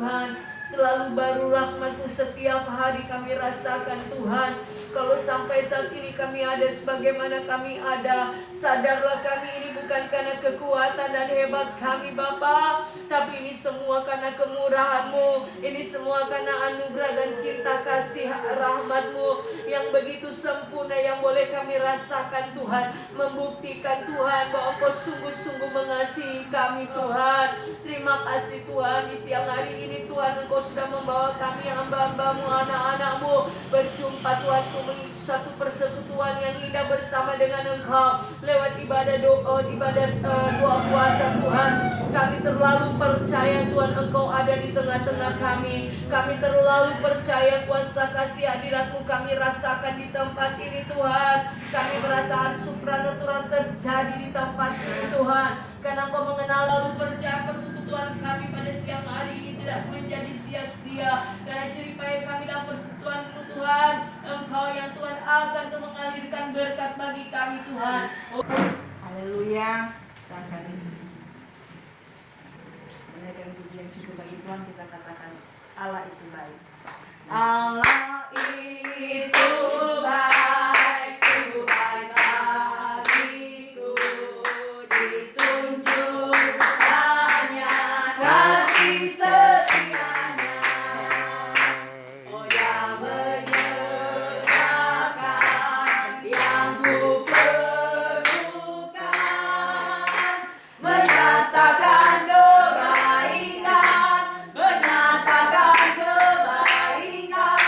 Tuhan. Selalu baru rahmat-Mu setiap hari kami rasakan Tuhan. Kalau sampai saat ini kami ada sebagaimana kami ada, sadarlah kami ini bukan karena kekuatan dan hebat kami Bapa, tapi ini semua karena kemurahan-Mu. Ini semua karena anugerah dan cinta kasih rahmat-Mu yang begitu sempurna yang boleh kami rasakan Tuhan. Membuktikan Tuhan bahwa Engkau sungguh-sungguh mengasihi kami Tuhan. Terima kasih Tuhan, di siang hari ini Tuhan Engkau sudah membawa kami hamba-hamba-Mu, anak-anak-Mu berjumpa Tuhan untuk satu persekutuan yang indah bersama dengan Engkau lewat ibadah doa, doa puasa Tuhan. Kami terlalu percaya Tuhan Engkau ada di tengah-tengah kami. Kami terlalu percaya kuasa kasih hadirat-Mu kami rasakan di tempat ini Tuhan. Kami merasa supranatural terjadi di tempat ini Tuhan, karena Engkau mengenal. Lalu percaya persekutuan kami pada siang hari ini tidak menjadi sia-sia, karena jeripaya kami dalam persekutuan-Mu Tuhan. Engkau yang Tuhan akan mengalirkan berkat bagi kami Tuhan. Haleluya. Dan puji yang syukur bagi Tuhan, kita katakan Allah itu baik. Allah itu baik, sungguh baik bagiku. Ditunjukkannya kasih setianya, oh yang menyertakan yang ku perlukan, menyatakan kebaikan, menyatakan kebaikan.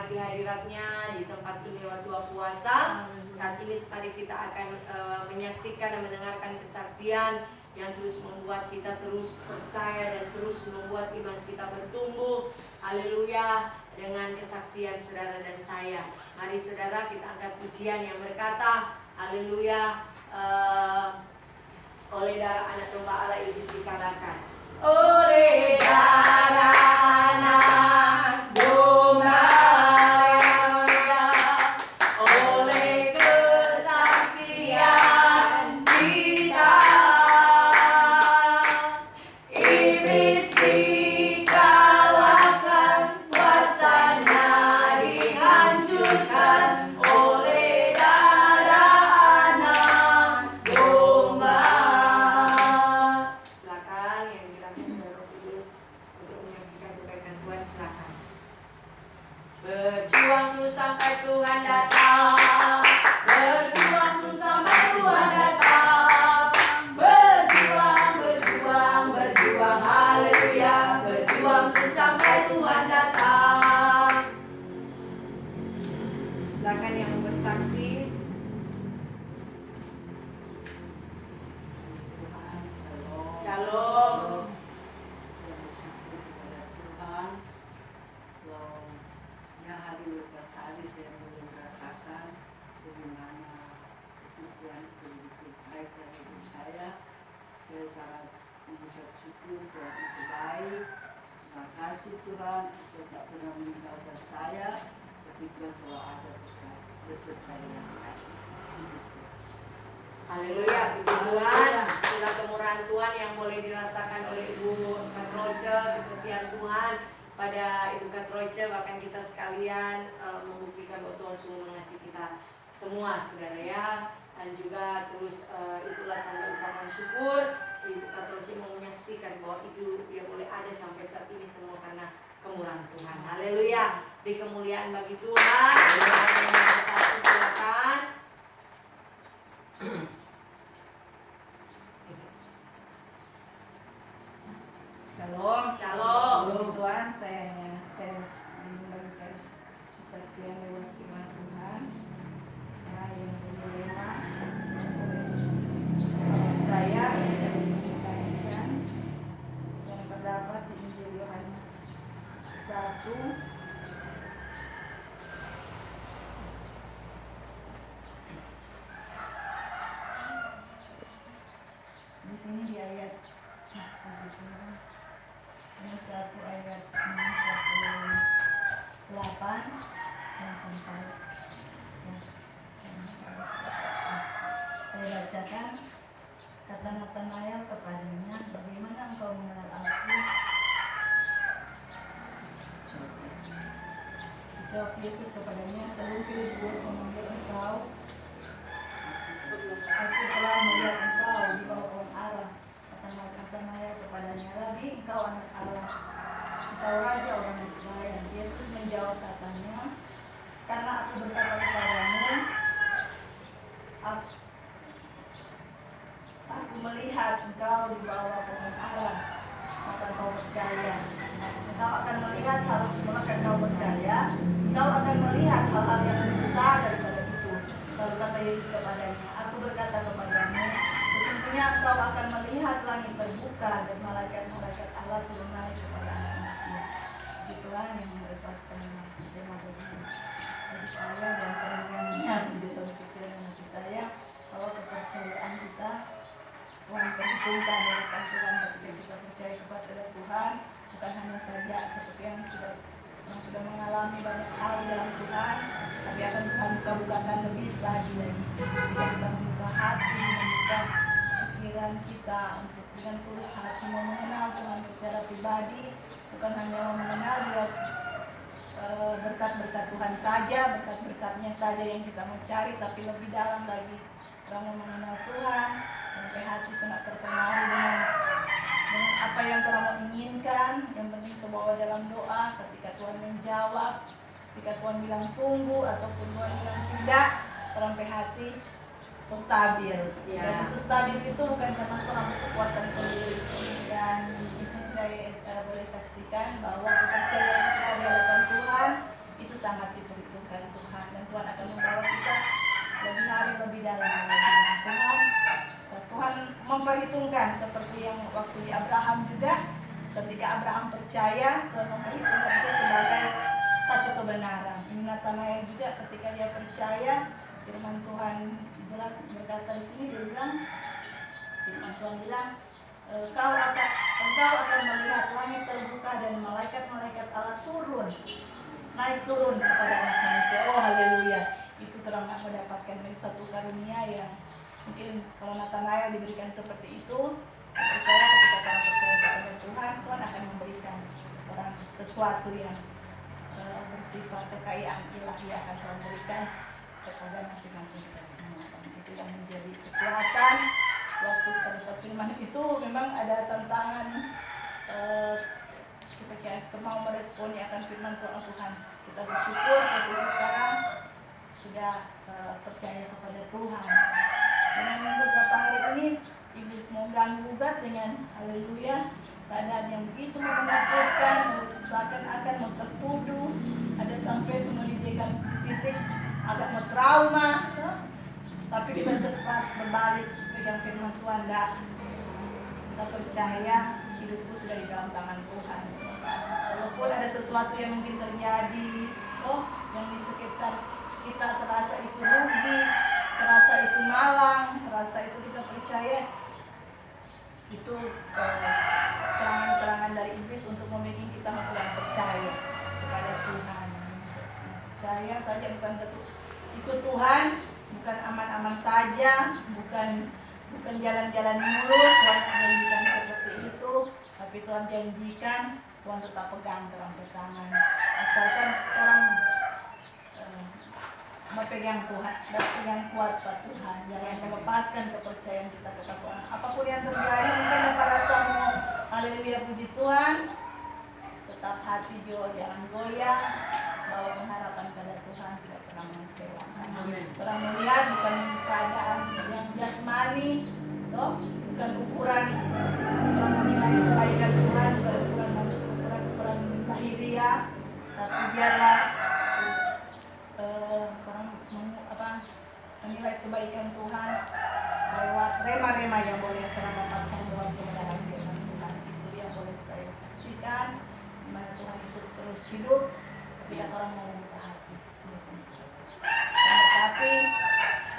menikmati hadiratnya di tempat ini lewat doa puasa. Saat ini mari kita akan menyaksikan dan mendengarkan kesaksian yang terus membuat kita terus percaya dan terus membuat iman kita bertumbuh. Haleluya, dengan kesaksian saudara dan saya. Mari saudara kita angkat pujian yang berkata, haleluya, oleh darah anak domba Allah iblis dikalahkan. Oleh darah anak domba, oleh kesaksian kita, iblis dikalahkan, kuasanya dihancurkan oleh darah anak domba. Silakan yang dirahmati Roh Kudus untuk menyaksikan kebaikan Tuhan, silakan. Berjuang terus sampai Tuhan datang. Berjuang terus sampai Tuhan datang. Berjuang, berjuang, berjuang, haleluya. Berjuang terus sampai Tuhan datang. Silakan yang mau bersaksi. Tuhan, shalom. Shalom. Saya bersyukur kepada Tuhan. Kalau ya hari lepas hari saya mulai merasakan bagaimana kesucian itu begitu baik dalam hidup saya. Saya sangat mengucap syukur Tuhan itu baik. Terima kasih Tuhan, Tuhan tak pernah meninggalkan saya, tapi Tuhan selalu ada beserta dengan saya. Begitu. Haleluya, puji Tuhan. Itulah kemurahan Tuhan yang boleh dirasakan oleh Ibu Katroce, kesetiaan Tuhan pada Ibu Katroce. Bahkan kita sekalian membuktikan bahwa Tuhan sungguh mengasihi kita semua, saudara ya. Dan juga terus itulah tanda ucapan syukur. Ibu Katroce mau menyaksikan bahwa itu yang boleh ada sampai saat ini semua karena kemurahan Tuhan. Haleluya, beri kemuliaan bagi Tuhan. Silakan. Shalom. Shalom. Puji Tuhan, saya membagikan kesaksian lewat firman Tuhan. Ya, yang mulia saya membagikan yang terdapat di Injil Yohanes 1 di sini di ayat ini 1 ayat 8 yang sampai saya bacakan. Kata Natanael kepadanya, bagaimana engkau mengenal aku? Jawab Yesus kepadanya, sebelum Filipus memanggil engkau, aku telah melihat engkau di bawah pohon ara. Kata Natanael kepadanya, Rabi, engkau anak Allah, engkau raja orang Israel. Yesus menjawab katanya, karena aku berkata kepadamu, aku melihat engkau di bawah pohon ara, maka kau percaya. Engkau akan melihat maka kau percaya, engkau akan melihat hal-hal yang lebih besar daripada itu. Lalu kata Yesus kepadanya, aku berkata kepadamu, sesungguhnya engkau akan melihat langit terbuka dan malaikat-malaikat Allah turun naik kepada anak manusia. Begitulah yang meresahkan tema bagi saya dan kalian di dalam pikiran hati saya, bahwa kepercayaan kita Tuhan perhitungkan di depan Tuhan ketika kita percaya kepada Tuhan, bukan hanya saja seperti yang sudah mengalami banyak hal dalam Tuhan, tapi akan Tuhan buka-bukakan lebih lagi ketika kita membuka hati, membuka pikiran kita untuk dengan tulus hati mau mengenal Tuhan secara pribadi, bukan hanya mengenal Dia berkat-berkat Tuhan saja, berkat-berkatnya saja yang kita mau cari, tapi lebih dalam lagi kita mau mengenal Tuhan sampai hati sangat terpengaruh dengan apa yang Tuhan inginkan. Yang penting sebawa dalam doa, ketika Tuhan menjawab, ketika Tuhan bilang tunggu ataupun Tuhan bilang tidak, sampai hati so stabil. Dan itu stabil itu bukan karena Tuhan kekuatan sendiri. Dan di sini saya boleh saksikan bahwa kepercayaan kita di hadapan Tuhan itu sangat diperhitungkan Tuhan, dan Tuhan akan membawa kita lebih hari lebih dalam lagi. Tuhan Tuhan memperhitungkan seperti yang waktu di Abraham juga, ketika Abraham percaya, Tuhan memperhitungkan itu sebagai satu kebenaran. Ini Nathanael juga ketika dia percaya, firman Tuhan jelas berkata di sini, dia bilang, firman Tuhan bilang, engkau akan melihat langit terbuka dan malaikat-malaikat Allah naik turun kepada anak manusia. Oh haleluya, itu terang mendapatkan satu karunia yang mungkin kalau Nathanael diberikan seperti itu, percaya ketika orang percaya kepada Tuhan, Tuhan akan memberikan orang sesuatu yang bersifat kekayaan ilahi akan Tuhan berikan kepada masing-masing kita semua. Dan itu yang menjadi kekuatan waktu kita dapat firman itu. Memang ada tantangan kita mau meresponi akan firman Tuhan. Kita bersyukur posisi sekarang sudah percaya kepada Tuhan. Dengan beberapa hari ini iblis mau ganggu-gugat dengan haleluya keadaan yang begitu menakutkan, seakan-akan mau tertuduh, ada sampai semua dijadikan titik agak mau trauma, tapi kita cepat berbalik pegang firman Tuhan. Kita percaya hidupku sudah di dalam tangan Tuhan. Walaupun ada sesuatu yang mungkin terjadi, yang di sekitar kita terasa itu rugi, terasa itu malang, terasa itu kita percaya itu serangan-serangan dari iblis untuk membuat kita kurang percaya kepada Tuhan. Percaya saja bukan ikut Tuhan, bukan aman-aman saja, bukan jalan-jalan mulus. Tuhan janjikan seperti itu, tapi Tuhan janjikan Tuhan tetap pegang terang tangan. Asalkan orang berpegang Tuhan, berpegang kuat pada Tuhan, jangan melepaskan kepercayaan kita kepada Tuhan. Apapun yang terjadi, mungkin apa rasamu, haleluya puji Tuhan, tetap hati jiwa jangan goyah, bawa pengharapan pada Tuhan, tidak pernah mengecewakan. Orang melihat bukan keadaan yang jasmani, bukan ukuran orang menilai kebaikan Tuhan, bukan ukuran lahiriah, tapi biarlah orang menilai kebaikan Tuhan lewat rema-rema yang boleh terdapatkan dalam kebenaran firman Tuhan. Itu yang boleh saya saksikan, di mana Tuhan Yesus terus hidup ketika orang mau membuka hati. Tapi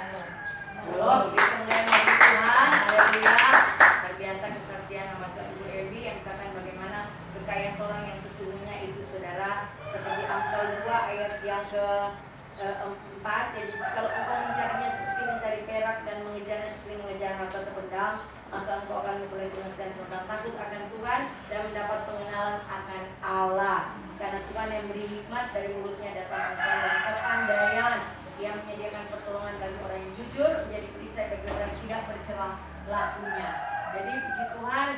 halo, kita mulai lagi Tuhan, haleluya. Luar biasa kesaksian sama Tuhan Ibu Ebi yang katakan bagaimana kekayaan orang yang sesungguhnya itu saudara, seperti Amsal 2 ayat yang ke-4. Jadi kalau engkau mencarinya seperti mencari perak dan mengejarnya seperti mengejar harta terpendam, maka engkau akan memperoleh pengertian tentang takut akan Tuhan dan mendapat pengenalan akan Allah. Karena Tuhan yang beri hikmat, dari mulutnya datang pengetahuan kepandaian, yang menyediakan pertolongan bagi orang yang jujur, menjadi perisai bagi orang yang tidak bercelah lakunya. Jadi puji Tuhan,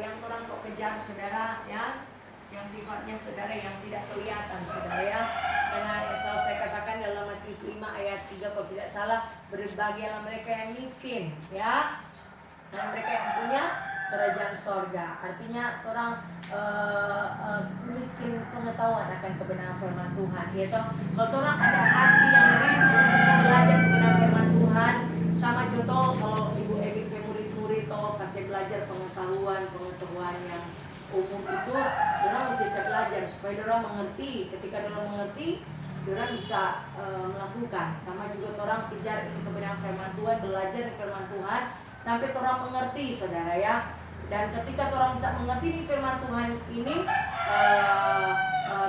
yang orang kok kejar saudara ya, yang sifatnya saudara yang tidak kelihatan saudara ya. Karena yang selalu saya katakan dalam Matius 5 ayat 3 kalau tidak salah, berbahagialah mereka yang miskin ya, dan mereka yang punya kerajaan sorga. Artinya orang miskin pengetahuan akan kebenaran firman Tuhan ya toh. Kalau orang ada hati yang rindu untuk belajar kebenaran firman Tuhan, sama contoh kalau Ibu Ebi ke murid-murid toh kasih belajar pengetahuan yang umum itu, orang mesti bisa belajar supaya orang mengerti. Ketika orang mengerti, orang bisa melakukan. Sama juga orang kejar kebenaran firman Tuhan, belajar firman Tuhan sampai orang mengerti saudara ya. Dan ketika orang bisa mengerti di firman Tuhan ini,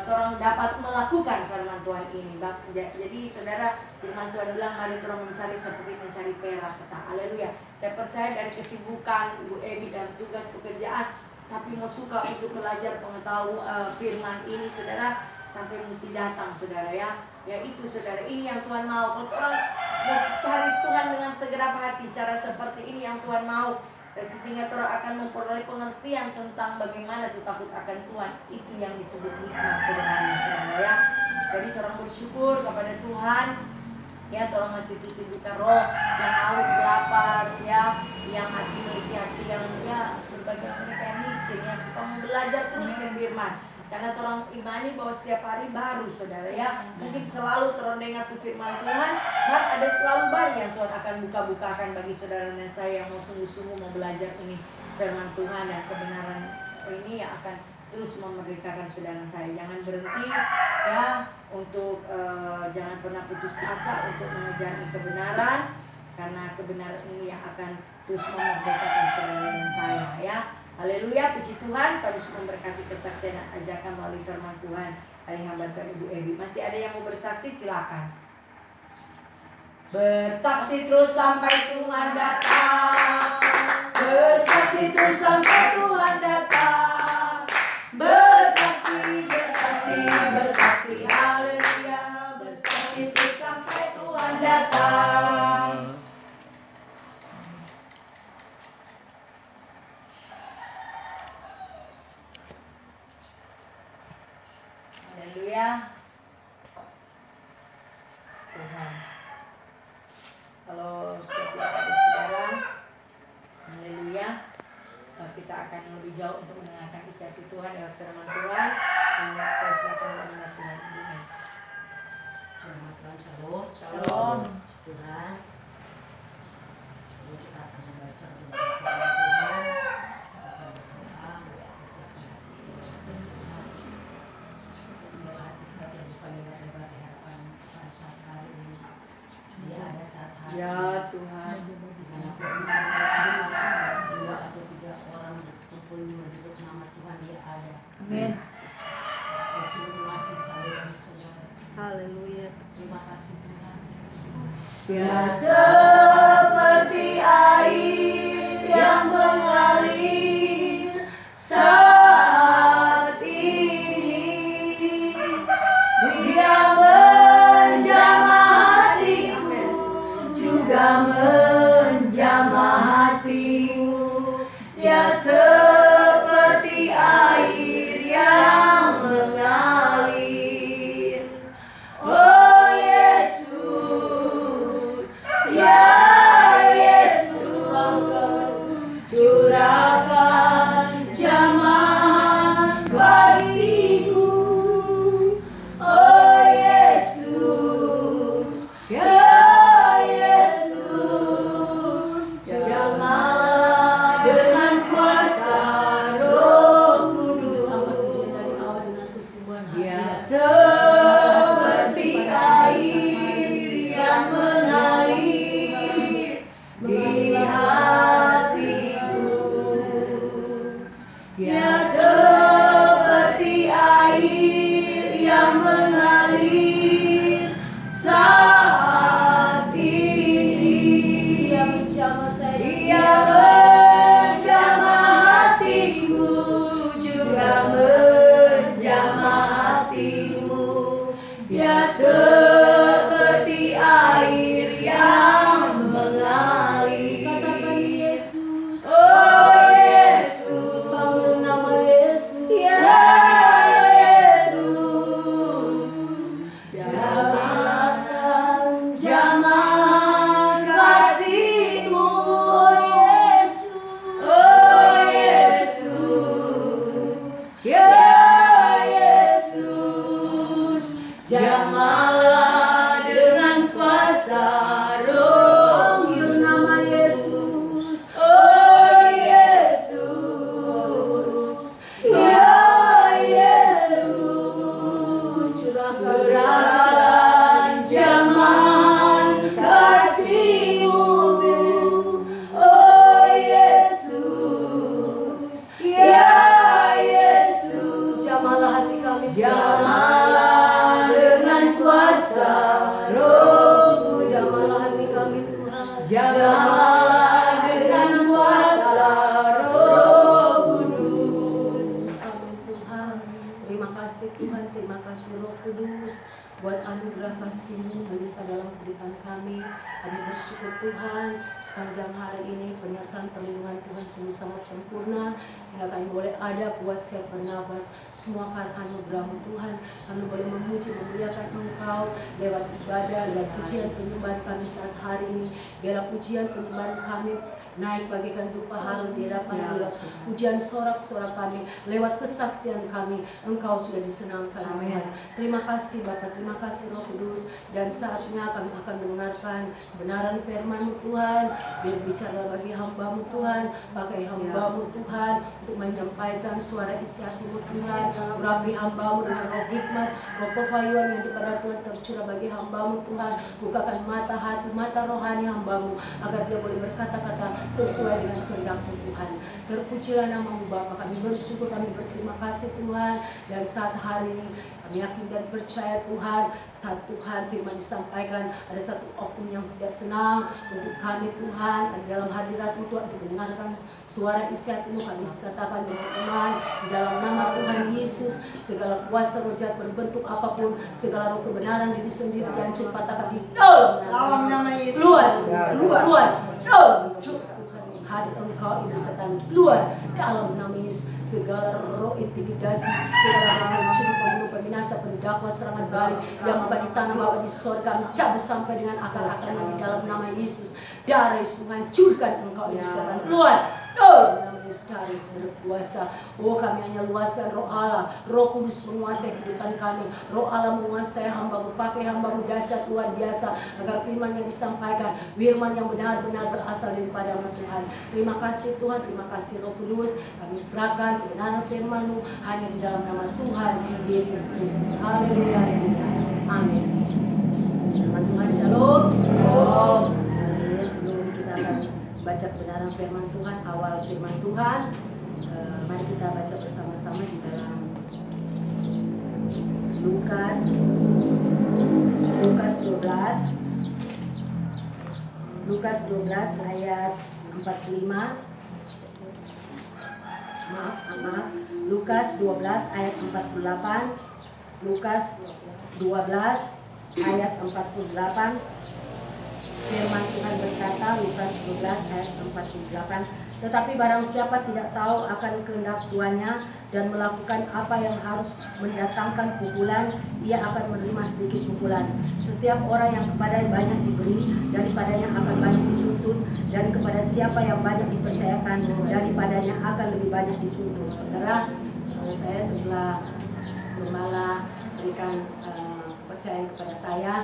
orang dapat melakukan firman Tuhan ini. Jadi saudara, firman Tuhan bilang mari orang mencari seperti mencari perak. Kata haleluya. Saya percaya dari kesibukan Ibu Ebi dan tugas pekerjaan, tapi mau suka untuk belajar pengetahuan firman ini saudara, sampai mesti datang saudara ya. Ya itu saudara, ini yang Tuhan mau. Kalau orang mau cari Tuhan dengan segenap hati, cara seperti ini yang Tuhan mau. Dan sehingga orang akan memperoleh pengertian tentang bagaimana itu takut akan Tuhan. Itu yang disebut hikmat sebenarnya saudara ya. Jadi orang bersyukur kepada Tuhan ya, orang masih disibukkan roh yang haus lapar ya, yang hati memiliki hati yang ya berbagai mereka yang miskin ya, suka belajar terus firman. Karena orang imani bahwa setiap hari baru saudara ya. Mungkin selalu terdengar tuh firman Tuhan, dan ada selalu baru yang Tuhan akan buka-bukakan bagi saudara dan saya yang mau sungguh-sungguh mau belajar ini firman Tuhan dan kebenaran ini yang akan terus memerdekakan saudara saya. Jangan berhenti ya untuk jangan pernah putus asa untuk mengejar kebenaran, karena kebenaran ini yang akan terus memerdekakan saudara dan saya ya. Haleluya, puji Tuhan. Terus memberkati kesaksian dan ajakan melalui firman Tuhan dari hamba Tuhan Ibu Ebi. Masih ada yang mau bersaksi, silakan. Bersaksi terus sampai Tuhan datang. Bersaksi terus sampai Tuhan datang. Bersaksi, bersaksi, bersaksi, haleluya. Bersaksi terus sampai Tuhan datang. Haleluya. Tuhan. Kalau sudah ada saudara, haleluya, kita akan lebih jauh untuk mendengarkan isi hati Tuhan lewat firman Tuhan. Dan saya silakan kepada Tuhan. Firman Tuhan, shalom. Shalom. Tuhan, sebelum kita akan membaca firman Tuhan, kita akan berdoa mempersiapkan hati Tuhan. Biar hati kita terbuka lebar lebar di hadapan Tuhan saat hari ini. Dia ada saat hari Ya ini. Tuhan. Dimanapun kita berada, 2 atau 3 orang berkumpul menyebut nama Tuhan, Dia ada. Amin. Bersyukur kasih selalu bagi saudara. Haleluya. Terima kasih Tuhan. Ya seperti air yang mengalir saat ini, Dia menjamah hatiku, juga menjamah hatimu. Dia seperti air yang mengalir. Oh Yesus, ya Yesus, curahkan jamah kasih-Mu. Oh Yesus, ya Yesus, jamahlah dengan kuasa Roh Kudus. Pujian dari awal dengan kesungguhan hati. Ya seperti air yang mengalir di hatiku. Ya seperti air yang mengalir saat ini. Dia menjamah saya. Dia menjamah hatiku, juga menjamah hatimu. Dia seperti air yang mengalir. Katakan Yesus. Oh Yesus, Bangun nama Yesus. ya Yesus, curahkan jamah kasih-Mu. Oh Yesus, ya Yesus, jamahlah dengan kuasa Roh. Panggil nama Yesus. Oh Yesus, ya Yesus, curahkan jamah kasih-Mu. Oh Yesus, ya Yesus, Jamahlah hati kami. jamahlah dengan kuasa Roh. Jamahlah hati kami Tuhan. Jamahlah dengan kuasa Roh Kudus. Amin Tuhan. Terima kasih Tuhan, terima kasih Roh Kudus buat anugerah kasih-Mu melimpah dalam kehidupan kami. Kami bersyukur Tuhan sepanjang hari ini penyertaan perlindungan Tuhan sungguh sangat sempurna sehingga kami boleh ada buat siap bernafas. Semua karena anugerah-Mu Tuhan, kami boleh memuji memuliakan Engkau lewat ibadah, lewat pujian penyembahan kami saat hari ini. Biarlah pujian penyembahan kami naik bagaikan dupa harum di hadapan Allah. Pujian sorak-sorak kami, lewat kesaksian kami, Engkau sudah disenangkan Tuhan. Terima kasih Bapa, terima kasih Roh Kudus. Dan saatnya kami akan mendengarkan kebenaran firman-Mu Tuhan. Berbicara bagi hamba-Mu Tuhan, pakai hamba-Mu Tuhan untuk menyampaikan suara isi hati-Mu Tuhan. Urapi hamba-Mu dengan roh hikmat, roh kehaluan yang daripada Tuhan tercurah bagi hamba-Mu Tuhan. Bukakan mata hati, mata rohani hamba-Mu agar dia boleh berkata-kata sesuai dengan kehendak-Mu Tuhan. Terpujilah nama-Mu Bapa, kami bersyukur, kami berterima kasih Tuhan. Dan saat hari ini kami yakin dan percaya Tuhan, saat Tuhan firman disampaikan, ada satu oknum yang tidak senang untuk kami Tuhan, di dalam hadirat-Mu Tuhan, untuk mendengarkan suara isi hati-Mu. Kami katakan dengan iman di dalam nama Tuhan Yesus, segala kuasa roh jahat berbentuk apapun, segala roh kebenaran diri sendiri dan patahkan di dalam nama Yesus. Keluar dalam Tuhan hadir Engkau ibu setan, keluar dalam nama Yesus. Segala roh intimidasi, segala roh mencuri, pembunuh, peminasa, pendakwa, serangan balik yang bukan di tanah bawah di surga, kami cabut sampai dengan akal-akalnya di dalam nama Yesus. Darah Yesus menghancurkan engkau ibu setan, keluar dalam nama Yesus. Darah Yesus berkuasa. Oh, kami hanya luaskan roh Allah, Roh Kudus menguasai kehidupan kami, Roh Allah menguasai hamba-Mu, pakai hamba-Mu dahsyat luar biasa agar firman yang disampaikan, firman yang benar-benar berasal daripada-Mu Tuhan. Terima kasih Tuhan, terima kasih Roh Kudus. Kami serahkan kebenaran firman-Mu hanya di dalam nama Tuhan Yesus Kristus. Haleluya, haleluya. Amin. Nama Tuhan, shalom. Shalom. Hari ini sebelum kita akan baca kebenaran firman Tuhan, awal firman Tuhan, mari kita baca bersama-sama di dalam Lukas 12 ayat 45. Maaf. Lukas 12 ayat 48. Lukas 12 ayat 48. Firman Tuhan berkata, Lukas 12 ayat 48, tetapi barang siapa tidak tahu akan kehendak tuannya dan melakukan apa yang harus mendatangkan pukulan, ia akan menerima sedikit pukulan. Setiap orang yang kepadanya banyak diberi, daripadanya akan banyak dituntut, dan kepada siapa yang banyak dipercayakan, daripadanya akan lebih banyak dituntut. Saudara, saya setelah Gembala berikan kepercayaan kepada saya,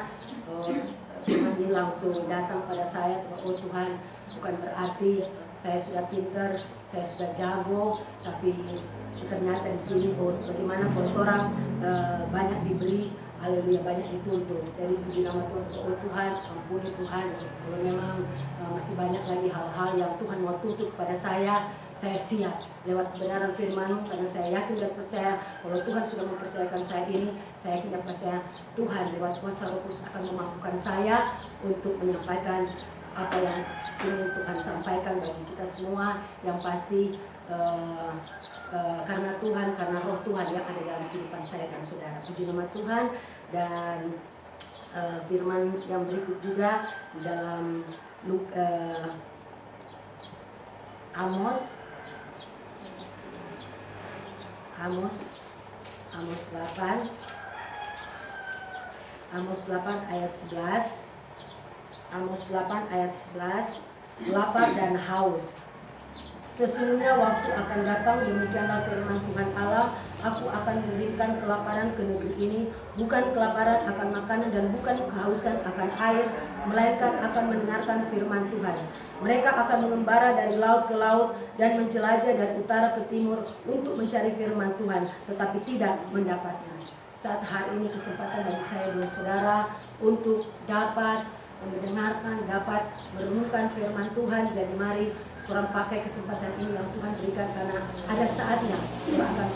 Tuhan ini langsung datang pada saya, oh Tuhan, bukan berarti saya sudah pintar, saya sudah jago, tapi ternyata di sini bagaimana orang banyak diberi, haleluya, banyak dituntut. Jadi puji nama Tuhan, oh Tuhan, ampuni Tuhan, kalau memang masih banyak lagi hal-hal yang Tuhan mau tuntut pada saya siap lewat kebenaran firman-Mu, karena saya yakin dan percaya kalau Tuhan sudah mempercayakan saya ini, saya yakin dan percaya Tuhan lewat kuasa Roh Kudus akan memampukan saya untuk menyampaikan apa yang ingin Tuhan sampaikan bagi kita semua, yang pasti karena Tuhan, karena Roh Tuhan yang ada dalam kehidupan saya dan saudara. Puji nama Tuhan. Dan firman yang berikut juga di dalam Amos 8 ayat 11. Amos 8 ayat 11, lapar dan haus. Sesungguhnya waktu akan datang, demikianlah firman Tuhan Allah, aku akan memberikan kelaparan ke negeri ini, bukan kelaparan akan makanan dan bukan kehausan akan air, melainkan akan mendengarkan firman Tuhan. Mereka akan mengembara dari laut ke laut dan menjelajah dari utara ke timur untuk mencari firman Tuhan, tetapi tidak mendapatnya. Saat hari ini kesempatan bagi saya dan saudara untuk dapat mendengarkan, dapat merenungkan firman Tuhan. Jadi mari orang pakai kesempatan ini yang Tuhan berikan, karena ada saatnya kita akan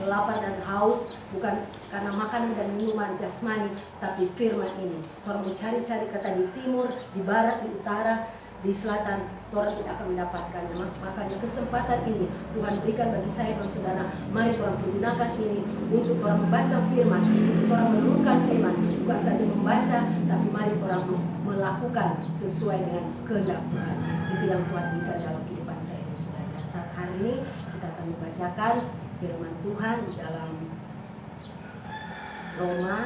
lapar dan haus, bukan karena makanan dan minuman jasmani, tapi firman ini. Orang mencari-cari kata di timur, di barat, di utara, di selatan, orang tidak akan mendapatkan. Makanya kesempatan ini Tuhan berikan bagi saya dan saudara. Mari orang gunakan ini untuk orang membaca firman, untuk orang merenungkan firman, bukan saja membaca, tapi mari orang melakukan sesuai dengan kehendak Tuhan. Itu yang Tuhan berikan dalam kehidupan saya dan saudara. Saat hari ini kita akan membacakan firman Tuhan di dalam Roma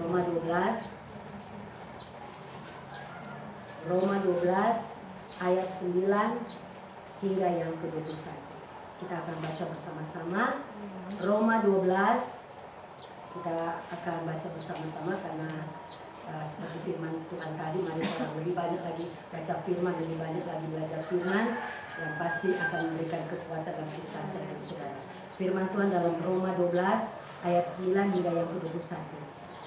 Roma 12 ayat 9 hingga yang ke-21. Kita akan baca bersama-sama. Roma 12 kita akan baca bersama-sama karena seperti firman Tuhan tadi, mari kita lebih banyak lagi baca firman, lebih banyak lagi belajar firman yang pasti akan memberikan kekuatan dalam kita saudara-saudara. Firman Tuhan dalam Roma 12 ayat 9 hingga yang ke-21.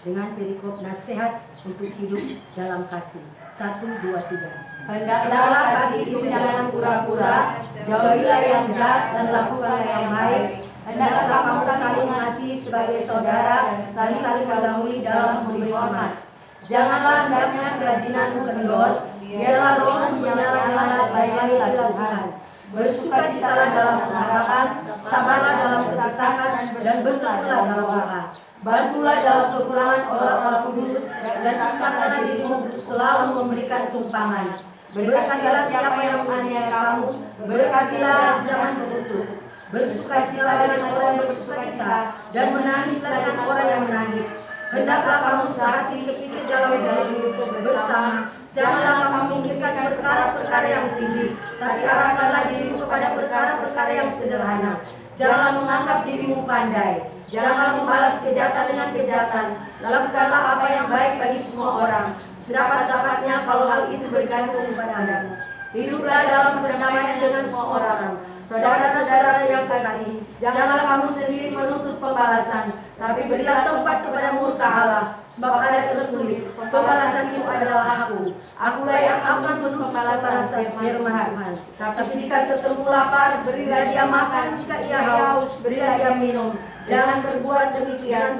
Dengan perikop nasihat untuk hidup dalam kasih. 1, 2, 3. Hendaklah kasih itu jangan pura-pura, jauhilah yang jahat dan lakukanlah yang baik. Hendaklah kamu saling mengasihi sebagai saudara dan saling mendahului dalam memberi hormat. Janganlah hendaknya kerajinanmu kendor, biarlah rohmu menyala-nyala baik-baik Tuhan. Bersukacitalah dalam pengharapan, sabarlah dalam kesesakan, dan bertekunlah dalam doa. Bantulah dalam kekurangan orang-orang kudus, dan usahakanlah dirimu untuk selalu memberikan tumpangan. Berkatilah siapa yang menganiaya kamu, berkatilah jangan berkutuk. Bersukacitalah dengan orang yang bersukacita, dan menangislah dengan orang yang menangis. Hendaklah kamu sehati sepikir dalam hidup bersama. Janganlah kamu memikirkan perkara-perkara yang tinggi, tapi arahkanlah dirimu kepada perkara-perkara yang sederhana. Janganlah menganggap dirimu pandai. Janganlah membalas kejahatan dengan kejahatan. Lakukanlah apa yang baik bagi semua orang, sedapat-dapatnya kalau hal itu bergantung kepadamu. Hiduplah dalam perdamaian dengan semua orang. Saudara-saudara yang kekasih, janganlah kamu sendiri menuntut pembalasan, tapi berilah tempat kepada murka Allah, sebab ada tertulis, pembalasan itu adalah aku. Akulah yang akan menuntut pembalasan, firman Tuhan. Tapi jika seterumu lapar, berilah dia makan. Jika ia haus, berilah dia minum. Jangan berbuat demikian,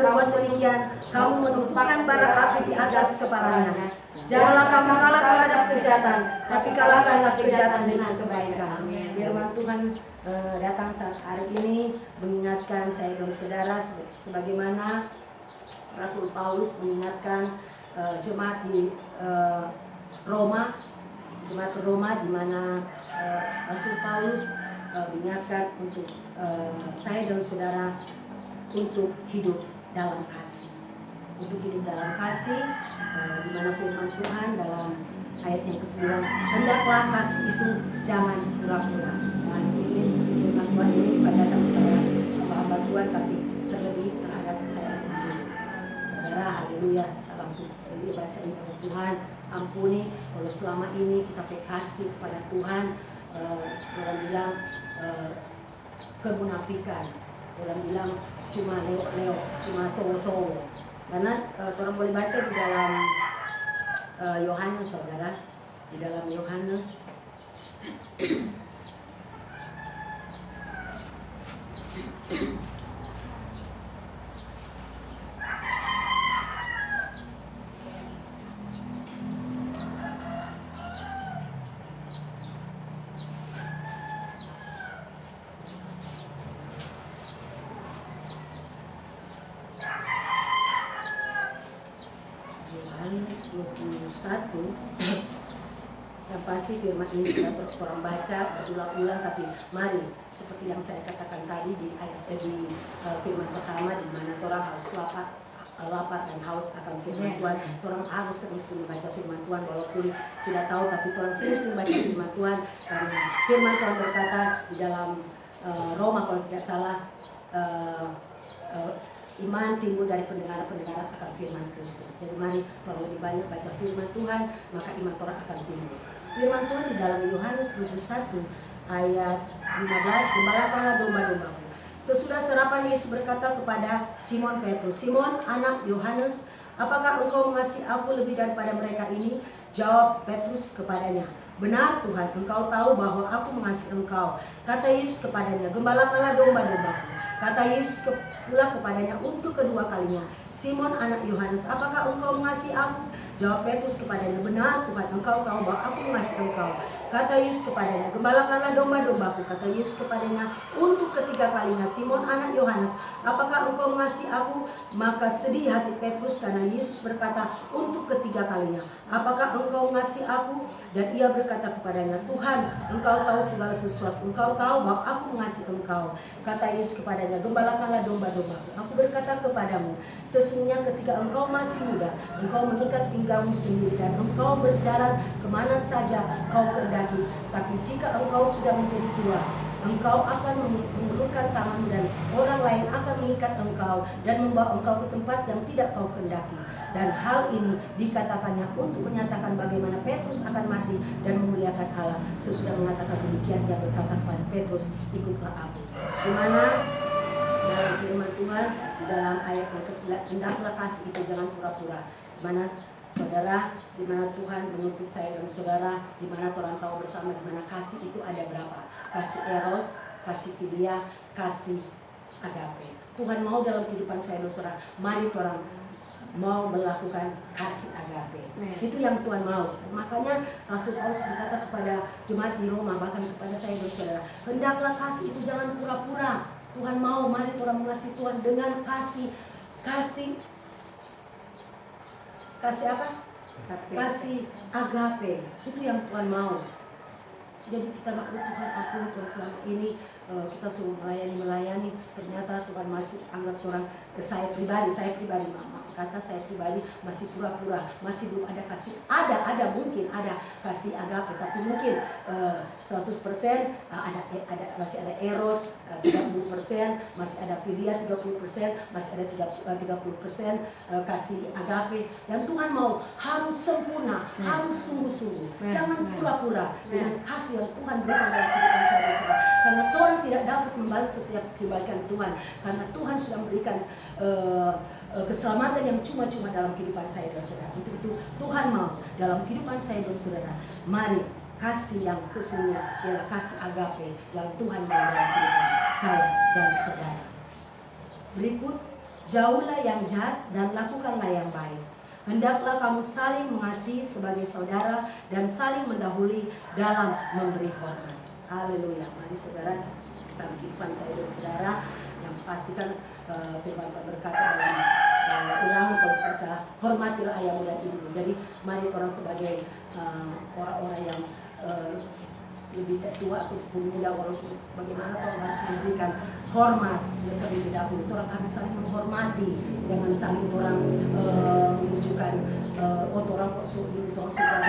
kamu menumpahkan bara api di atas kepalanya. Janganlah kamu kalah terhadap kejahatan, tapi kalahkanlah kejahatan dengan kebaikan. Firman Tuhan datang saat hari ini mengingatkan saya dan saudara sebagaimana Rasul Paulus mengingatkan jemaat di Roma, jemaat Roma di mana Rasul Paulus mengingatkan untuk saya dan saudara untuk hidup dalam kasih, untuk hidup dalam kasih, di mana firman Tuhan dalam ayat yang ke-9, hendaklah kasih itu jangan pura-pura. Dan ini firman Tuhan ini datang kepada hamba Tuhan, tapi terlebih terhadap saya sendiri. Saudara, haleluya, kita langsung baca firman Tuhan. Ampuni kalau selama ini kita kasih kepada Tuhan, orang bilang kemunafikan, orang bilang cuma leo-leo, cuma towo-towo. Karena orang boleh baca di dalam Yohanes, saudara, di dalam Yohanes Yohanes 21. Yang pasti firman ini sudah orang baca berulang-ulang, tapi mari seperti yang saya katakan tadi di ayat di firman pertama, di mana orang harus lapar dan haus akan firman Tuhan. Orang harus mesti membaca firman Tuhan, walaupun sudah tahu, tapi orang mesti membaca firman Tuhan, karena firman Tuhan berkata di dalam Roma kalau tidak salah, iman timbul dari pendengaran akan firman Kristus. Jadi mari kalau lebih banyak baca firman Tuhan, maka iman orang akan timbul. Firman Tuhan di dalam Yohanes 21 ayat 15, gembalakanlah domba-dombaku. Sesudah sarapan Yesus berkata kepada Simon Petrus, Simon anak Yohanes, apakah engkau mengasihi aku lebih daripada mereka ini? Jawab Petrus kepadanya, benar Tuhan, engkau tahu bahwa aku mengasihi engkau. Kata Yesus kepadanya, gembalakanlah domba-dombaku. Kata Yesus pula kepadanya untuk kedua kalinya, Simon anak Yohanes, apakah engkau mengasihi aku? Jawab Petrus kepadanya, benar Tuhan, engkau tahu bahwa aku mengasihi engkau. Kata Yesus kepadanya, gembalakanlah domba-dombaku. Kata Yesus kepadanya untuk ketiga kalinya, Simon anak Yohanes, apakah engkau mengasihi aku? Maka sedih hati Petrus karena Yesus berkata untuk ketiga kalinya, apakah engkau mengasihi aku? Dan ia berkata kepadanya, Tuhan, engkau tahu segala sesuatu, engkau tahu bahwa aku mengasihi engkau. Kata Yesus kepadanya, gembalakanlah domba-dombaku. Aku berkata kepadamu, sesungguhnya ketika engkau masih muda, engkau mengikat pinggangmu sendiri dan engkau berjalan kemana saja kau kehendaki. Tapi jika engkau sudah menjadi tua, engkau akan mengulurkan tangan dan orang lain akan mengikat engkau dan membawa engkau ke tempat yang tidak kau kehendaki. Dan hal ini dikatakannya untuk menyatakan bagaimana Petrus akan mati dan memuliakan Allah. Sesudah mengatakan demikian, dia berkata kepada Petrus, ikutlah aku. Di mana dalam firman Tuhan di dalam ayat yang ke-9, hendaklah kasih itu jangan pura-pura. Di mana saudara, di mana Tuhan menuntut saya dan saudara, di mana orang tahu bersama di mana kasih itu ada berapa? Kasih eros, kasih filia, kasih agape. Tuhan mau dalam kehidupan saya dan saudara, mari orang mau melakukan kasih agape. Itu yang Tuhan mau. Makanya Rasul Paulus berkata kepada jemaat di Roma, bahkan kepada saya dan saudara, hendaklah kasih itu jangan pura-pura. Tuhan mau, mari orang mengasihi Tuhan dengan kasih apa? Kasih agape. Itu yang Tuhan mau. Jadi kita maklum Tuhan, aku Tuhan selama ini kita suruh melayani, ternyata Tuhan masih anggap orang, saya pribadi kata saya pribadi masih pura-pura, masih belum ada kasih. Ada mungkin ada kasih agape, tapi mungkin 100% masih ada eros 30%, masih ada filia 30%, masih ada 30% kasih agape. Dan Tuhan mau harus sempurna, harus sungguh-sungguh, jangan pura-pura dengan kasih yang Tuhan berikan dalam kehidupan saya. Karena Tuhan tidak dapat membalas setiap kebaikan Tuhan, karena Tuhan sudah memberikan keselamatan yang cuma-cuma dalam kehidupan saya dan saudara. Itu Tuhan mau dalam kehidupan saya dan saudara. Mari kasih yang sesungguhnya ialah kasih agape yang Tuhan mau dalam kehidupan saya dan saudara. Berikut, jauhlah yang jahat dan lakukanlah yang baik. Hendaklah kamu saling mengasihi sebagai saudara dan saling mendahului dalam memberi hormat. Haleluya. Mari saudara, dalam kehidupan saya dan saudara, yang pastikan firman Tuhan berkata dalam Ulangan pasal hormatilah ayahmu dan ibumu. Jadi mari orang sebagai orang-orang yang lebih tua atau muda, walaupun bagaimana orang harus memberikan hormat terlebih dahulu. Orang harus saling menghormati, jangan saling orang menunjukkan orang kok sulit, orang sulit,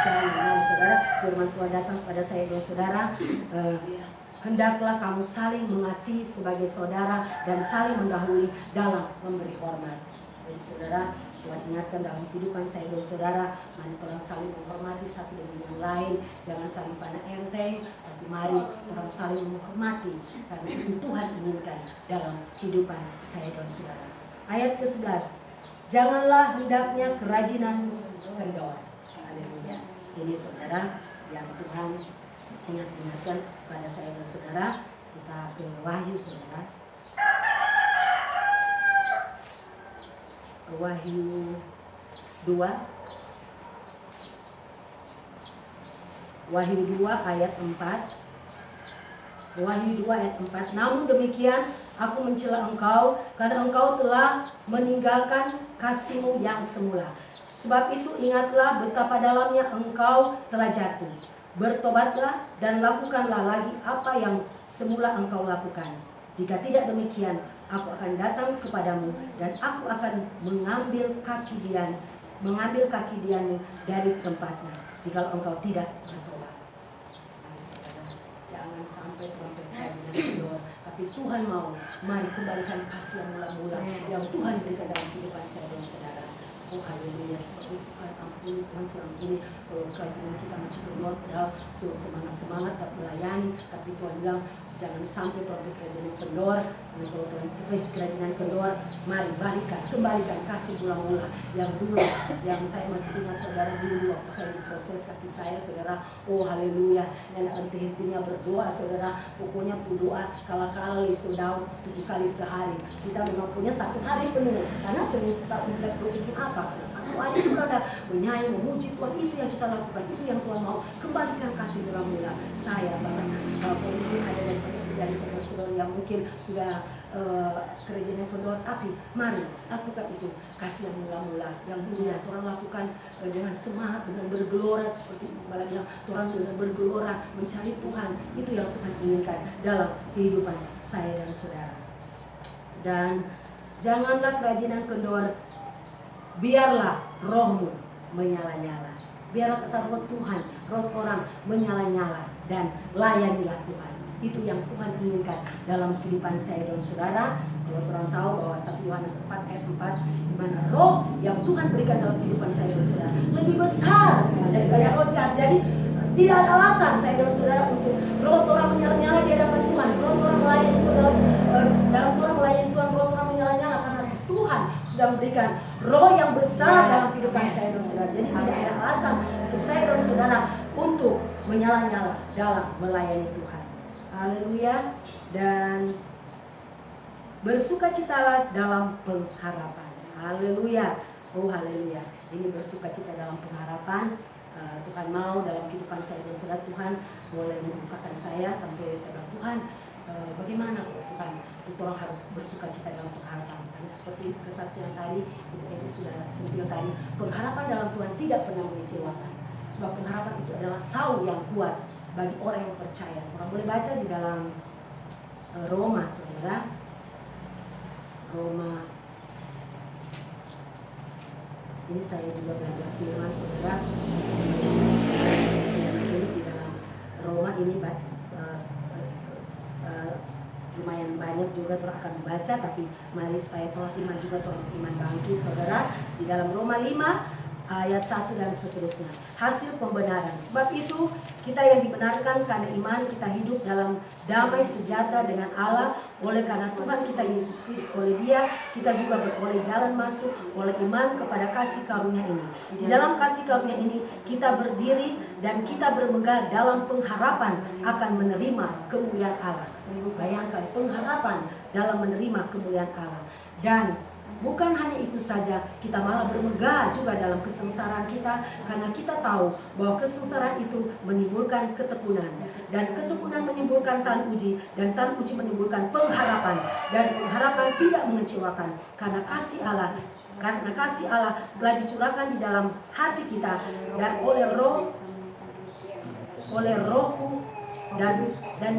jangan. Saudara, firman Tuhan datang pada saya dan saudara. Hendaklah kamu saling mengasihi sebagai saudara dan saling mendahului dalam memberi hormat. Jadi saudara, Tuhan ingatkan dalam kehidupan saya dan saudara, mari orang saling menghormati satu dengan yang lain, jangan saling pandang enteng, tapi mari orang saling menghormati, karena itu Tuhan inginkan dalam kehidupan saya dan saudara. Ayat ke-11, janganlah hendaknya kerajinan kendor. Haleluya. Ini saudara yang Tuhan ingatkan pada saya dan saudara. Kita ke Wahyu saudara. Wahyu 2 ayat 4. Wahyu 2 ayat 4. Namun demikian aku mencela engkau karena engkau telah meninggalkan kasihmu yang semula. Sebab itu ingatlah betapa dalamnya engkau telah jatuh. Bertobatlah dan lakukanlah lagi apa yang semula engkau lakukan. Jika tidak demikian, aku akan datang kepadamu dan aku akan mengambil kaki dianmu dari tempatnya. Jika engkau tidak bertobat. Jangan sampai terjadi kendor. Tapi Tuhan mau, mari kembalikan kasih yang mula-mula yang Tuhan berikan dalam kehidupan saya dan saudara. Oh haleluya, Tuhan ampun, Tuhan selama ini kerajaan kita masih kendor, padahal suruh semangat tak melayani, tapi Tuhan bilang jangan sampai Tuhan kerajaan kendor. Kalau Tuhan kerajaan kendor, mari kembalikan kasih mula-mula yang dulu, yang saya masih ingat saudara dulu waktu saya diproses kaki saya saudara. Oh haleluya, dan henti-hentinya berdoa saudara. Pokoknya tuh doa kala-kala sudah 7 kali sehari. Kita memang punya 1 hari penuh, karena sering kita bikin apa apapun. Satu hari saudara menyanyi, memuji Tuhan, itu yang kita lakukan, itu yang Tuhan mau. Kembalikan kasih mula-mula. Saya bahkan mungkin ada dari saudara-saudara yang mungkin sudah kerajaan yang kendor, tapi mari lakukan itu. Kasih yang mula-mula, yang dunia orang lakukan dengan semangat, dengan bergelora seperti Iqbal bilang, orang dengan bergelora mencari Tuhan. Itu yang Tuhan inginkan dalam kehidupan saya dan saudara. Dan janganlah kerajinan kendor, biarlah rohmu menyala-nyala. Biarlah kata roh Tuhan, roh orang menyala-nyala, dan layanilah Tuhan. Itu yang Tuhan inginkan dalam kehidupan saya dan saudara. Kalau orang tahu bahwa 1 Yohanes 4 ayat 4, di mana roh yang Tuhan berikan dalam kehidupan saya dan saudara lebih besar daripada roh jahat. Jadi tidak ada alasan saya dan saudara untuk roh orang menyala-nyala di hadapan Tuhan, roh orang melayani dalam Tuhan melayani Tuhan, roh orang menyala-nyala karena Tuhan sudah memberikan roh yang besar dalam kehidupan saya dan saudara. Jadi tidak ada alasan untuk saya dan saudara untuk menyala-nyala dalam melayani Tuhan. Haleluya. Dan bersukacitalah dalam pengharapan. Haleluya. Oh haleluya. Ini bersukacita dalam pengharapan. Tuhan mau dalam kehidupan saya dan saudara, Tuhan boleh membukakan saya sampai saya bilang, Tuhan bagaimana Tuhan itu orang harus bersukacita dalam pengharapan. Karena seperti kesaksian tadi itu sudah sentil tadi, pengharapan dalam Tuhan tidak pernah mengecewakan. Sebab pengharapan itu adalah saul yang kuat bagi orang yang percaya. Orang boleh baca di dalam Roma, saudara. Roma. Ini saya juga belajar firman, saudara. Ini di dalam Roma ini baca lumayan banyak juga orang akan membaca, tapi mari supaya tolong iman juga, tolong iman bangkit, saudara. Di dalam Roma 5 ayat 1 dan seterusnya. Hasil pembenaran. Sebab itu kita yang dibenarkan karena iman, kita hidup dalam damai sejahtera dengan Allah oleh karena Tuhan kita Yesus Kristus. Oleh Dia kita juga beroleh jalan masuk oleh iman kepada kasih karunia ini. Di dalam kasih karunia ini kita berdiri dan kita bermegah dalam pengharapan akan menerima kemuliaan Allah. Bayangkan pengharapan dalam menerima kemuliaan Allah. Dan bukan hanya itu saja, kita malah bermegah juga dalam kesengsaraan kita, karena kita tahu bahwa kesengsaraan itu menimbulkan ketekunan, dan ketekunan menimbulkan tahan uji, dan tahan uji menimbulkan pengharapan, dan pengharapan tidak mengecewakan karena kasih Allah telah dicurahkan di dalam hati kita dan oleh Rohku dan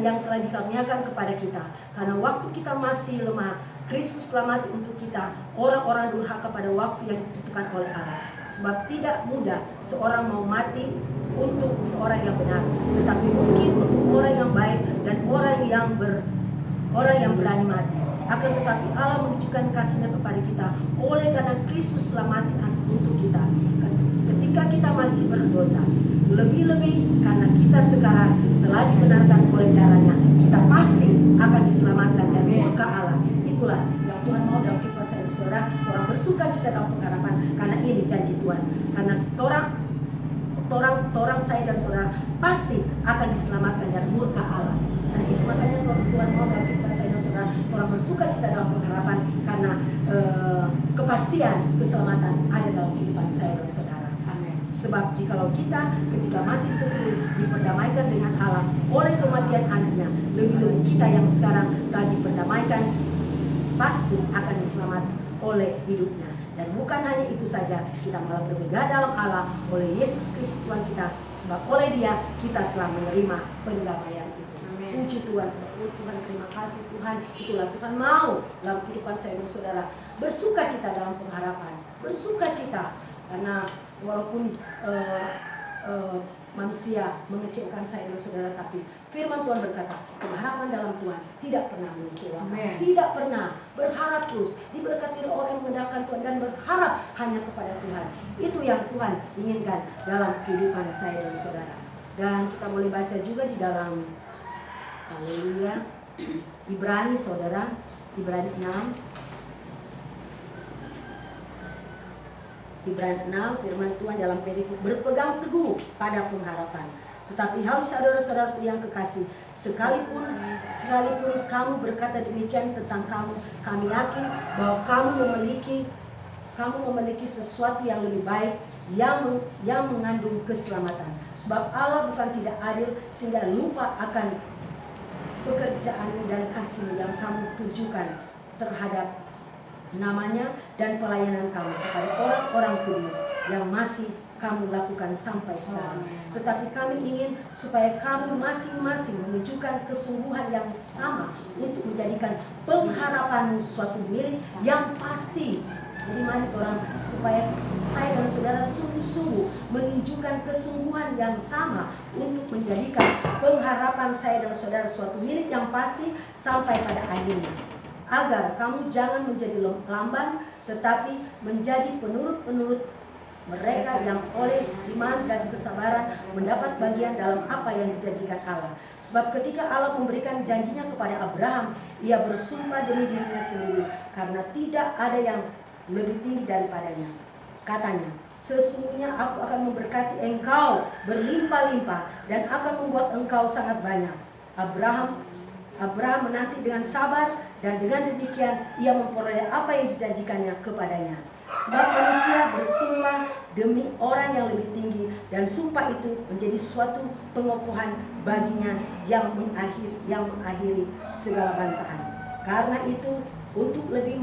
yang telah dikaruniakan kepada kita. Karena waktu kita masih lemah, Kristus telah mati untuk kita, orang-orang durhaka pada waktu yang ditentukan oleh Allah. Sebab tidak mudah seorang mau mati untuk seorang yang benar, tetapi mungkin untuk orang yang baik dan orang yang berani mati. Akan tetapi Allah menunjukkan kasih-Nya kepada kita oleh karena Kristus telah mati untuk kita ketika kita masih berdosa. Lebih-lebih karena kita sekarang telah dibenarkan oleh darah-Nya, kita pasti akan diselamatkan dari murka Allah. Itulah yang Tuhan mau dalam kehidupan saya dan saudara. Orang bersuka cita dalam pengharapan, karena ini janji Tuhan. Karena orang saya dan saudara pasti akan diselamatkan dari murka Allah. Dan itu makanya Tuhan mau dalam kehidupan saya dan saudara, orang bersuka cita dalam pengharapan, karena kepastian keselamatan ada dalam kehidupan saya dan saudara. Sebab jikalau kita ketika masih setia diperdamaikan dengan Allah oleh kematian anaknya, lebih-lebih kita yang sekarang telah diperdamaikan pasti akan diselamatkan oleh hidupnya. Dan bukan hanya itu saja, kita malah bermegah dalam Allah oleh Yesus Kristus Tuhan kita. Sebab oleh Dia kita telah menerima pendamaian itu. Puji Tuhan, Tuhan terima kasih Tuhan. Itulah Tuhan mau dalam kehidupan saya dan saudara, bersuka cita dalam pengharapan, bersuka cita. Karena walaupun manusia mengecewakan saya dan saudara, tapi firman Tuhan berkata, pengharapan dalam Tuhan tidak pernah mengecewakan, tidak pernah. Berharap terus, diberkati orang yang mengandalkan Tuhan dan berharap hanya kepada Tuhan. Itu yang Tuhan inginkan dalam kehidupan saya dan saudara. Dan kita boleh baca juga di dalam haleluya, Ibrani saudara, Ibrani 6. Ibrani 6, firman Tuhan dalam perikop, berpegang teguh pada pengharapan. Tetapi hai saudara-saudaraku yang kekasih, sekalipun kamu berkata demikian tentang kamu, kami yakin bahwa kamu memiliki kamu memiliki sesuatu yang lebih baik yang mengandung keselamatan. Sebab Allah bukan tidak adil sehingga lupa akan pekerjaan dan kasih yang kamu tujukan terhadap namanya dan pelayanan kamu kepada orang-orang kudus yang masih kamu lakukan sampai sekarang. Tetapi kami ingin supaya kamu masing-masing menunjukkan kesungguhan yang sama untuk menjadikan pengharapanmu suatu milik yang pasti. Jadi mari orang supaya saya dan saudara sungguh-sungguh menunjukkan kesungguhan yang sama untuk menjadikan pengharapan saya dan saudara suatu milik yang pasti sampai pada akhirnya. Agar kamu jangan menjadi lamban, tetapi menjadi penurut-penurut mereka yang oleh iman dan kesabaran mendapat bagian dalam apa yang dijanjikan Allah. Sebab ketika Allah memberikan janjinya kepada Abraham, ia bersumpah demi dirinya sendiri, karena tidak ada yang lebih tinggi daripadanya. Katanya, sesungguhnya aku akan memberkati engkau berlimpah-limpah dan akan membuat engkau sangat banyak. Abraham menanti dengan sabar, dan dengan demikian ia memperoleh apa yang dijanjikannya kepadanya. Sebab manusia bersumpah demi orang yang lebih tinggi, dan sumpah itu menjadi suatu pengokohan baginya yang mengakhiri segala bantahan. Karena itu, untuk lebih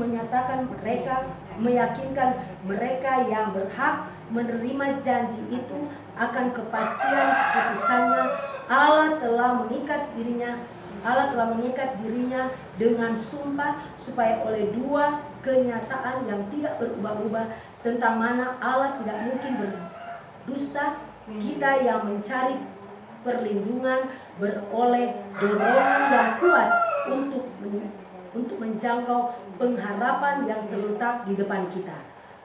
meyakinkan mereka yang berhak menerima janji itu akan kepastian putusannya, Allah telah mengikat dirinya dengan sumpah, supaya oleh dua kenyataan yang tidak berubah-ubah tentang mana Allah tidak mungkin berdusta, kita yang mencari perlindungan beroleh dorongan yang kuat untuk menjangkau pengharapan yang terletak di depan kita.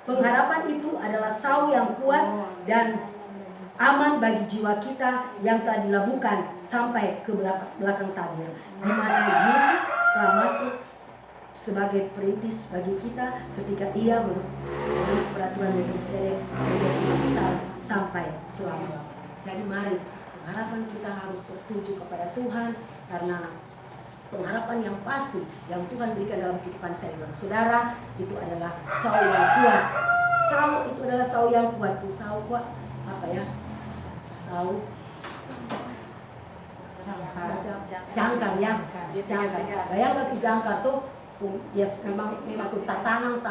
Pengharapan itu adalah sau yang kuat dan aman bagi jiwa kita yang telah dilabuhkan sampai ke belakang tabir, di mana Yesus telah masuk sebagai perintis bagi kita ketika ia menurut peraturan Melkisedek menjadi besar sampai selama-lamanya. Jadi mari pengharapan kita harus tertuju kepada Tuhan, karena pengharapan yang pasti yang Tuhan berikan dalam kehidupan saya dan saudara itu adalah sau yang kuat. Sau itu adalah sau yang kuat. Sau kuat apa ya? Sau jangkar ya, jangkar. Bayangkan tuh jangkar tuh, memang tuh tatanan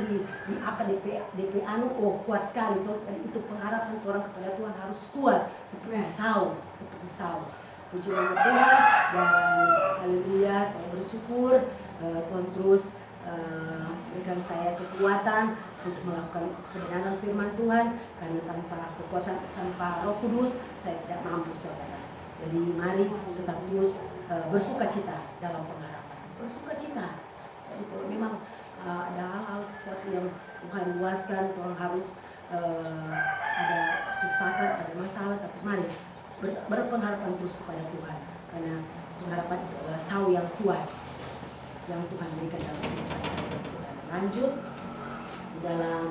di akar DP anu, kuat sekali tuh. Itu pengharapan orang kepada Tuhan harus kuat seperti sau. Puji nama Tuhan, dan haleluya, saya bersyukur Tuhan terus berikan saya kekuatan untuk melakukan kebenaran firman Tuhan, karena tanpa kekuatan, tanpa Roh Kudus saya tidak mampu, saudara. Jadi mari tetap terus bersukacita dalam pengharapan, bersukacita. Jadi kalau memang ada hal-hal sesuatu yang Tuhan luaskan, Tuhan harus ada kesusahan, ada masalah, tapi mari berpengharapan terus kepada Tuhan, karena pengharapan itu adalah sau yang kuat yang Tuhan berikan dalam kehidupan saya dan saudara. Lanjut di dalam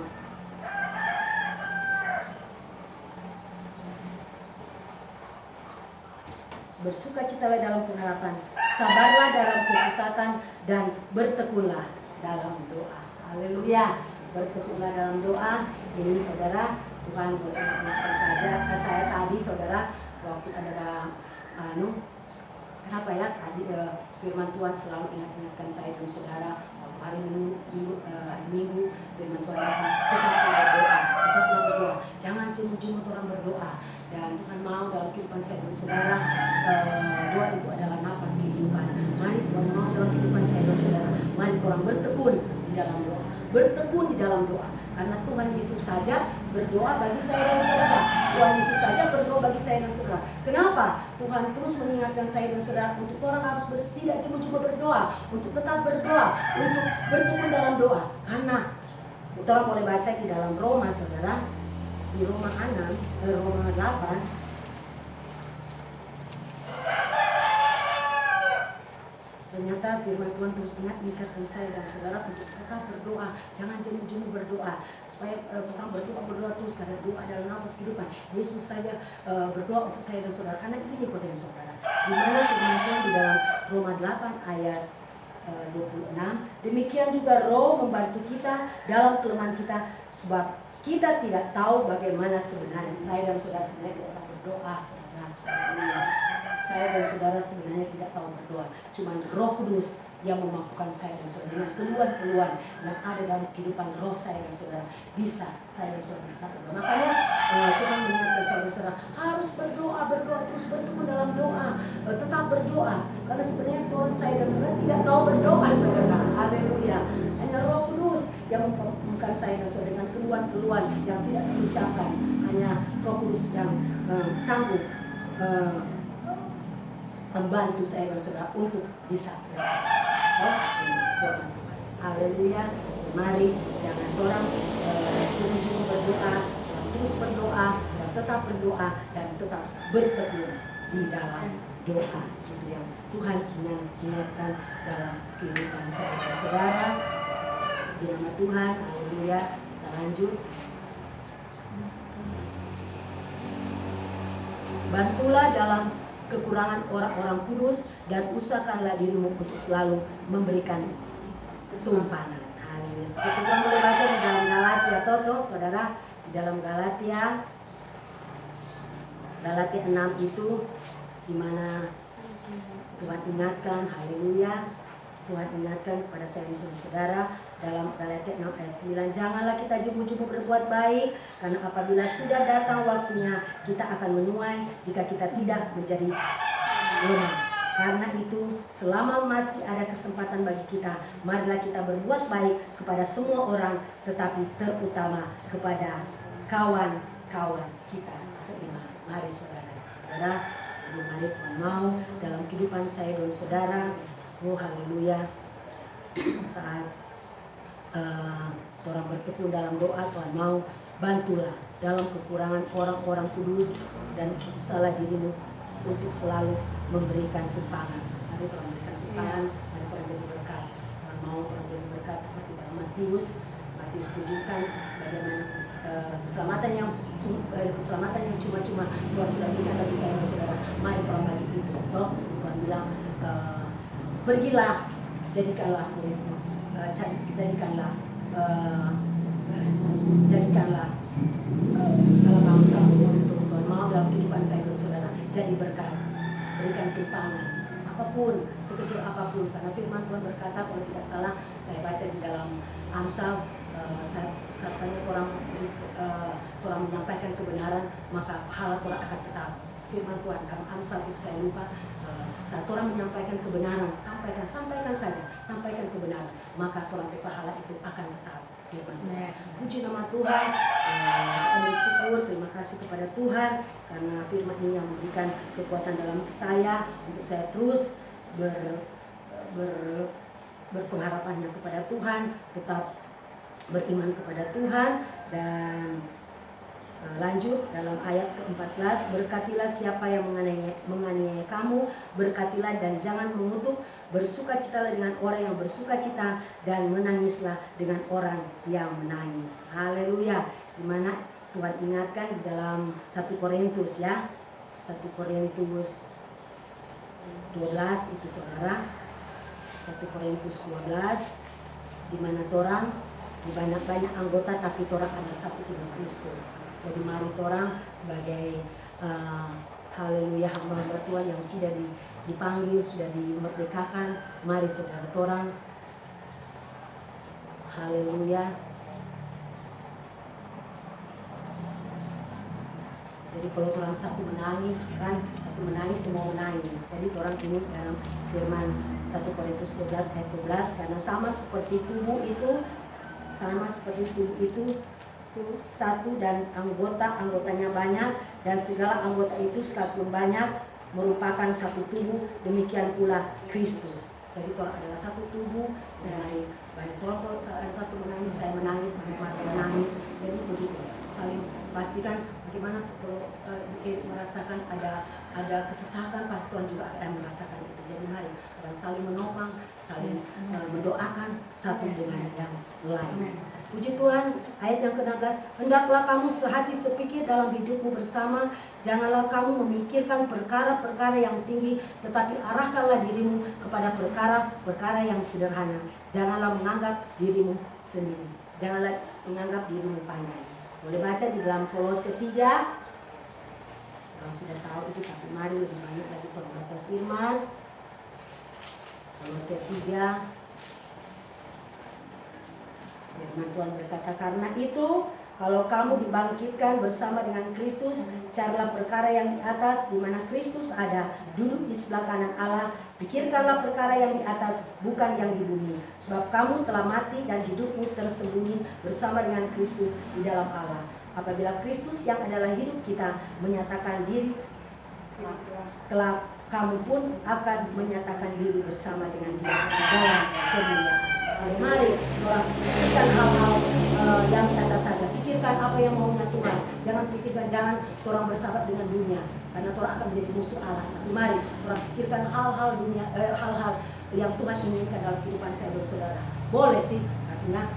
bersukacitalah dalam pengharapan, sabarlah dalam kesesakan, dan bertekunlah dalam doa. Haleluya, bertekunlah dalam doa. Ini saudara, Tuhan boleh mengingatkan saja saya tadi, saudara, waktu ada kenapa ya tadi firman Tuhan selalu ingatkan saya dan saudara waktu hari Minggu firman Tuhan tetaplah berdoa, jangan cuma orang berdoa. Dan Tuhan mau dalam kehidupan saya dan saudara, doa itu adalah nafas kehidupan. Mari Tuhan mau dalam kehidupan saya dan saudara, mari orang bertekun di dalam doa, bertekun di dalam doa. Karena Tuhan Yesus saja berdoa bagi saya dan saudara. Tuhan Yesus saja berdoa bagi saya dan saudara. Kenapa? Tuhan terus mengingatkan saya dan saudara untuk orang harus tidak cuma berdoa, untuk tetap berdoa, untuk bertekun dalam doa. Karena kita boleh baca di dalam Roma, saudara, di Roma 8. Ternyata firman Tuhan terus mengingatkan saya dan saudara untuk tetap berdoa, jangan jemu-jemu berdoa, supaya orang berdoa terus, karena doa adalah nafas kehidupan. Yesus saja berdoa untuk saya dan saudara, karena ini potensi saudara. Di mana firman Tuhan di dalam Roma 8 ayat 26. Demikian juga Roh membantu kita dalam kelemahan kita, sebab kita tidak tahu bagaimana sebenarnya. Saya dan saudara sebenarnya tidak tahu berdoa, saudara. Saya dan saudara sebenarnya tidak tahu berdoa. Cuma Roh Kudus yang memampukan saya dan saudara dengan keluhan-keluhan yang ada dalam kehidupan roh saya dan saudara. Saya dan saudara bisa berdoa. Makanya Tuhan mengingatkan saudara-saudara harus berdoa terus bertumbuh dalam doa. Tetap berdoa. Karena sebenarnya Tuhan saya dan saudara tidak tahu berdoa, saudara. Haleluya. Hanya Roh Kudus yang memampukan saya dan saudara dengan keluhan-keluhan yang tidak terucapkan. Hanya Roh Kudus yang sanggup membantu saya dan saudara untuk bisa berdoa. Haleluya. Mari jangan orang juru-juru berdoa, terus berdoa dan tetap berdoa dan tetap bertekun di dalam doa. Itu yang Tuhan ingatkan dalam kehidupan saya dan saudara. Di nama Tuhan, haleluya. Kita lanjut. Bantulah dalam kekurangan orang-orang kudus dan usahakanlah dirimu untuk selalu memberikan tumpangan. Haleluya. Seperti kita boleh baca di dalam Galatia, saudara, di dalam Galatia 6 itu di mana Tuhan ingatkan, haleluya. Tuhan ingatkan kepada saya dan saudara dalam Galatia 6 ayat 9, janganlah kita jubu-jubu berbuat baik, karena apabila sudah datang waktunya kita akan menuai jika kita tidak menjadi lemah. Karena itu selama masih ada kesempatan bagi kita, marilah kita berbuat baik kepada semua orang, tetapi terutama kepada kawan-kawan kita seiman. Mari saudara, mari Tuhan mau dalam kehidupan saya dan saudara. Oh haleluya. Saat orang bertekun dalam doa, Tuhan mau bantulah dalam kekurangan orang-orang kudus dan usahalah dirimu untuk selalu memberikan tumpangan. Mari Tuhan berikan tumpangan, mari Tuhan jadi berkat. Tuhan mau Tuhan jadi berkat seperti dalam Matius tunjukkan bagaimana keselamatan yang cuma-cuma Tuhan sudah berikan bagi saya dan saudara. Mari Tuhan bagi itu. Tuhan bilang pergilah, jadikanlah muridmu, jadikanlah segala bangsa untuk Tuhan mau dalam kehidupan saya dan saudara jadi berkat, berikan tumpangan apapun, sekecil apapun, karena firman Tuhan berkata, kalau tidak salah saya baca di dalam Amsal, saat banyak orang menyampaikan kebenaran, maka pahala Tuhan akan tetap. Firman Tuhan dalam Amsal itu saya lupa, saat orang menyampaikan kebenaran, sampaikan kebenaran, maka Tuhan pahala itu akan tetap. Puji nama Tuhan. Saya bersyukur, terima kasih kepada Tuhan karena firman ini yang memberikan kekuatan dalam saya untuk saya terus berpengharapannya kepada Tuhan, tetap beriman kepada Tuhan. Dan lanjut dalam ayat ke-14, berkatilah siapa yang menganiaya kamu, berkatilah dan jangan mengutuk, bersukacitalah dengan orang yang bersukacita, dan menangislah dengan orang yang menangis. Haleluya. Dimana Tuhan ingatkan di dalam 1 Korintus ya, 1 Korintus 12 itu saudara, 1 Korintus 12, dimana orang di banyak anggota tapi orang ada satu tubuh Kristus. Jadi mari orang sebagai haleluya hamba Tuhan yang sudah dipanggil, sudah dimerdekakan, mari saudara orang haleluya. Jadi kalau orang satu menangis, kan satu menangis semua menangis. Jadi orang ini dalam firman 1 Korintus 12 ayat 12, karena sama seperti tubuh itu satu dan anggotanya banyak, dan segala anggota itu sekalipun banyak merupakan satu tubuh, demikian pula Kristus. Jadi orang adalah satu tubuh, dari banyak orang kalau ada satu menangis, saya menangis, mereka menangis. Jadi begitu, saling pastikan bagaimana kalau merasakan ada kesesatan, pasti Tuhan juga akan merasakan itu. Jadi mari orang saling menopang, saling mendoakan satu dengan yang lain. Puji Tuhan. Ayat yang ke-16, hendaklah kamu sehati sepikir dalam hidupmu bersama, janganlah kamu memikirkan perkara-perkara yang tinggi, tetapi arahkanlah dirimu kepada perkara-perkara yang sederhana. Janganlah menganggap dirimu sendiri, janganlah menganggap dirimu pandai. Boleh baca di dalam Kolose 3. Orang sudah tahu itu, tapi mari lebih banyak lagi membaca firman. Kolose 3. Firman Tuhan berkata, karena itu kalau kamu dibangkitkan bersama dengan Kristus, carilah perkara yang di atas, di mana Kristus ada, duduk di sebelah kanan Allah. Pikirkanlah perkara yang di atas, bukan yang di bumi. Sebab kamu telah mati dan hidupmu tersembunyi bersama dengan Kristus di dalam Allah. Apabila Kristus yang adalah hidup kita menyatakan diri, kelak kamu pun akan menyatakan diri bersama dengan Dia dalam kemuliaan. Mari orang pikirkan hal-hal yang di atas saja. Pikirkan apa yang maunya Tuhan. Jangan pikirkan, jangan orang bersahabat dengan dunia, karena orang akan menjadi musuh Allah. Tapi mari orang pikirkan hal-hal dunia, hal-hal yang Tuhan inginkan dalam kehidupan saya dan saudara. Boleh sih, artinya,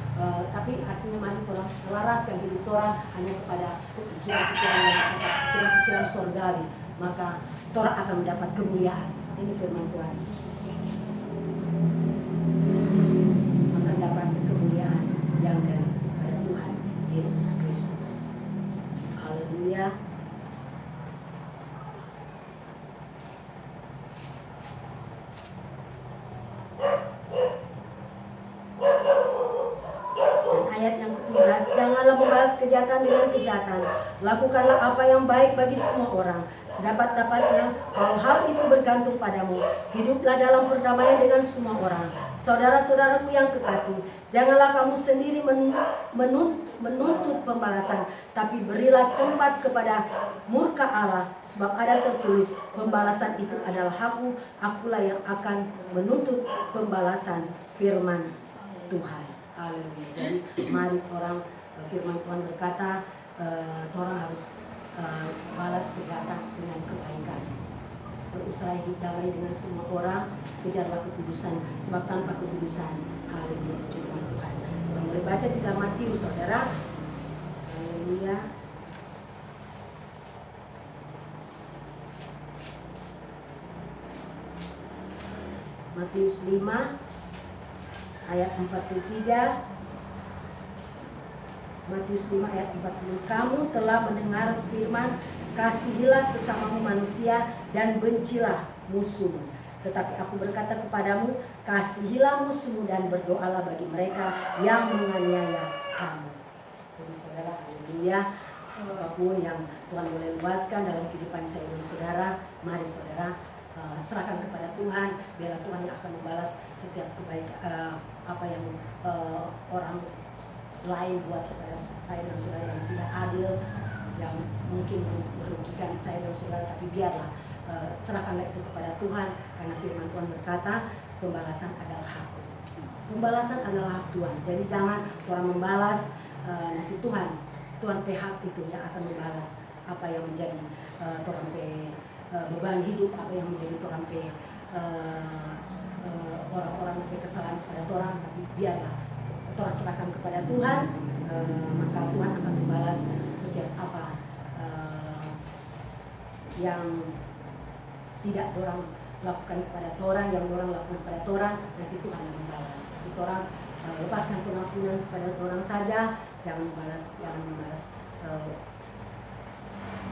tapi artinya mari orang selaraskan hidup orang hanya kepada pikiran-pikiran yang atas, pikiran-pikiran surgawi. Maka orang akan mendapat kemuliaan. Ini firman Tuhan. Yang daripada Tuhan Yesus Kristus. Haleluya. Dan ayat yang ke-17, janganlah membalas kejahatan dengan kejahatan, lakukanlah apa yang baik bagi semua orang, sedapat-dapatnya. Kalau hal itu bergantung padamu, hiduplah dalam perdamaian dengan semua orang. Saudara-saudaraku yang kekasih, janganlah kamu sendiri menuntut pembalasan, tapi berilah tempat kepada murka Allah, sebab ada tertulis, pembalasan itu adalah hakku, akulah yang akan menuntut pembalasan, firman Tuhan. Haleluya. Jadi mari orang, firman Tuhan berkata, orang harus balas kejahatan dengan kebaikan. Berusaha hidup damai dengan semua orang, kejarlah kekudusan, sebab tanpa kekudusan, haleluya, firman Tuhan. Kita mulai baca di dalam Matius, saudara. Haleluya. Matius 5 ayat 43. Matius 5 ayat 40. Kamu telah mendengar firman, kasihilah sesamamu manusia dan bencilah musuhmu. Tetapi aku berkata kepadamu, kasihilah musuhmu dan berdoalah bagi mereka yang menganiaya kamu. Jadi saudara, haleluya, apapun yang Tuhan boleh luaskan dalam kehidupan saya dan saudara, mari saudara serahkan kepada Tuhan. Biarlah Tuhan yang akan membalas setiap kebaikan apa yang orang lain buat kepada saya dan saudara yang tidak adil, yang mungkin merugikan saya dan saudara. Tapi biarlah serahkanlah itu kepada Tuhan, karena firman Tuhan berkata, pembalasan adalah hakku. Pembalasan adalah hak Tuhan. Jadi jangan orang membalas, nanti Tuhan pihak itu yang akan membalas apa yang menjadi beban hidup, apa yang menjadi orang-orang kesalahan kepada orang. Tapi biarlah orang serahkan kepada Tuhan, maka Tuhan akan membalas setiap apa yang tidak orang lakukan kepada orang, yang orang lakukan kepada orang, nanti Tuhan yang membalas. Jadi orang lepaskan pengampunan kepada orang saja, jangan membalas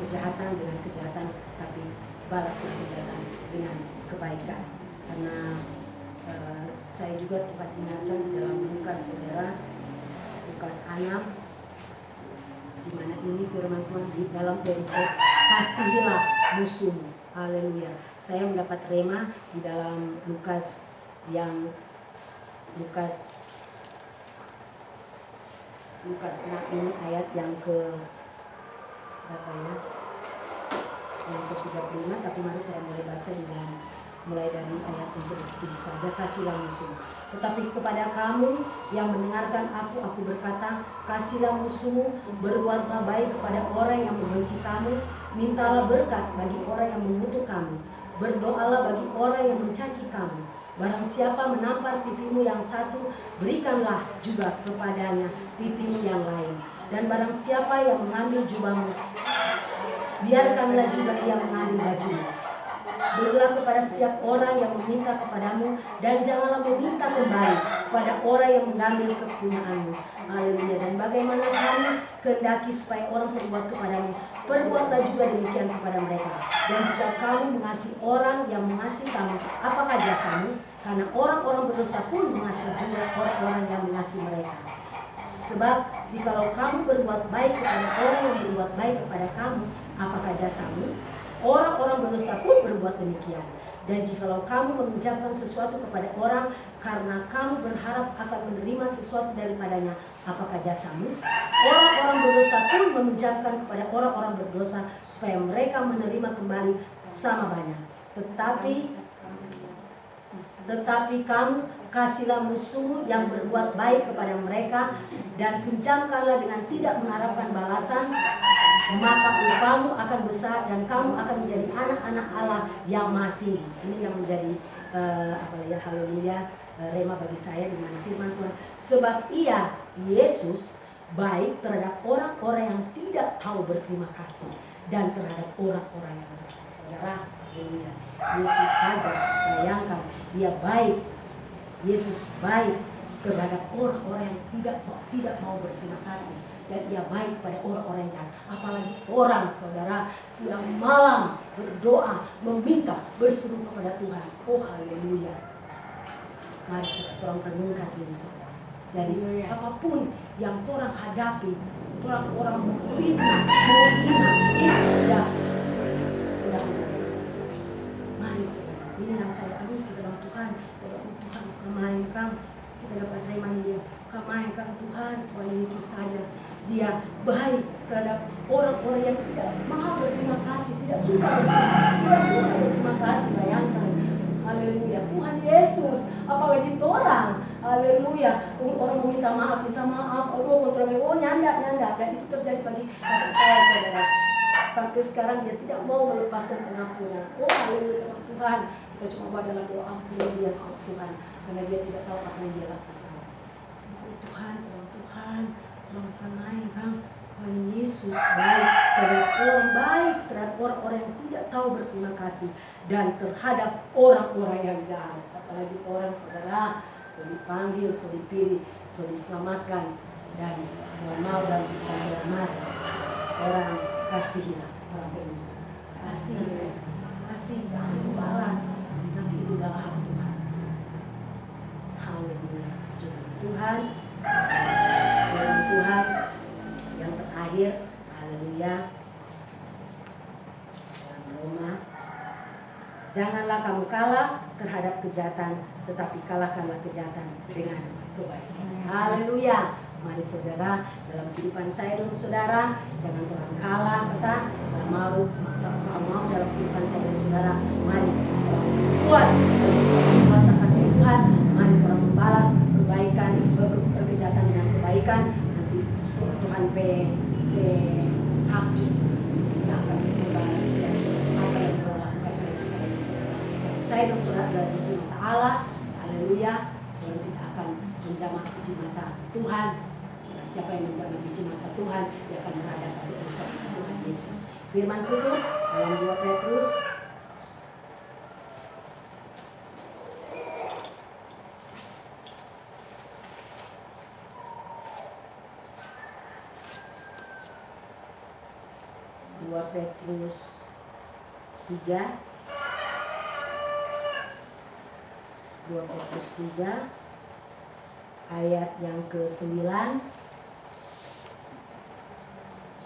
kejahatan dengan kejahatan, tapi balaslah kejahatan dengan kebaikan. Karena saya juga tempat ingatkan di dalam Lukas, saudara, Lukas 6, di mana ini firman Tuhan di dalam perikop, kasihilah musuhmu. Haleluya. Saya mendapat rema di dalam Lukas 6 ini ayat yang ke berapa ya? Yang ke 35, tapi mari kita mulai baca di dalam mulai dari ayat yang ke-7 saja. Kasihlah musuh. Tetapi kepada kamu yang mendengarkan aku berkata, kasihlah musuhmu, berbuatlah baik kepada orang yang membenci kamu, mintalah berkat bagi orang yang mengutuk kamu, berdoalah bagi orang yang mencaci kamu. Barang siapa menampar pipimu yang satu, berikanlah juga kepadanya pipimu yang lain. Dan barang siapa yang mengambil jubahmu, biarkanlah juga ia mengambil bajumu. Berilah kepada setiap orang yang meminta kepadamu, dan janganlah meminta kembali kepada orang yang mengambil kepunyaanmu. Haleluya. Dan bagaimana kamu kehendaki supaya orang berbuat kepadamu, perbuatlah juga demikian kepada mereka. Dan jika kamu mengasihi orang yang mengasihi kamu, apakah jasamu? Karena orang-orang berdosa pun mengasihi juga orang-orang yang mengasihi mereka. Sebab jikalau kamu berbuat baik kepada orang yang berbuat baik kepada kamu, apakah jasamu? Orang-orang berdosa pun berbuat demikian. Dan jikalau kamu meminjamkan sesuatu kepada orang karena kamu berharap akan menerima sesuatu daripadanya, apakah jasamu? Orang-orang berdosa pun meminjamkan kepada orang-orang berdosa supaya mereka menerima kembali sama banyak. Tetapi kamu kasihlah musuhmu yang berbuat baik kepada mereka, dan pinjamkanlah dengan tidak mengharapkan balasan, maka upahmu akan besar dan kamu akan menjadi anak-anak Allah yang mati. Ini yang menjadi haleluya, rema bagi saya di mana firman Tuhan. Sebab Yesus baik terhadap orang-orang yang tidak tahu berterima kasih dan terhadap orang-orang yang berdosa. Saudara, haleluya. Yesus saja, bayangkan, dia baik. Yesus baik terhadap orang-orang yang tidak mau berterima kasih, dan dia baik pada orang-orang yang jahat. Apalagi orang, saudara, siang malam berdoa, meminta, berseru kepada Tuhan. Oh haleluya. Mari kita renungkan ini, saudara. Jadi apapun yang orang hadapi, orang menghina, Yesus sudah mari saudara, ini yang saya tahu di dalam Tuhan. Tuhan kemainkan, kita dapat terima dia. Kemainkan Tuhan Yesus saja. Dia baik terhadap orang-orang yang tidak mau berterima kasih, tidak suka berterima kasih. Bayangkan, haleluya, Tuhan Yesus, apalagi orang, haleluya, orang meminta maaf, nyandak, dan itu terjadi bagi saya, saudara. Sampai sekarang dia tidak mau melepaskan pengampunan. Oh haleluya, Tuhan, kita cuma bawa dalam doa, ampuni dia, Tuhan, karena dia tidak tahu apa yang dia lakukan. Tuhan, mainkan Tuhan Yesus baik terhadap orang-orang yang tidak tahu berterima kasih, dan terhadap orang-orang yang jahat. Apalagi orang, saudara, sudah dipanggil, sudah dipilih, sudah diselamatkan, dan mau dalam rahmat. Orang kasihilah orang berdosa. Kasih, jangan membalas. Nanti itu adalah hak Tuhan. Haleluya. Tuhan yang terakhir, haleluya, dalam Roma, janganlah kamu kalah terhadap kejahatan, tetapi kalahkanlah kejahatan dengan kebaikan. Haleluya. Mari saudara, dalam kehidupan saya dan saudara, jangan terang kalah, mau dalam kehidupan saya dan saudara. Mari kuat dalam kuasa kasih Tuhan. Mari orang membalas kebaikan, kejahatan dengan kebaikan. Nanti Tuhan hak kita akan membalas apa yang kau lakukan kepada saya dan saudara. Saya dan saudara adalah biji mata Allah. Haleluya. Dan kita akan menjamah biji mata Tuhan. Siapa yang menjamah biji mata Tuhan, dia akan berada pada urusan Tuhan Yesus. Firman tutup dalam 2 Petrus Petrus 3 ayat yang ke-9.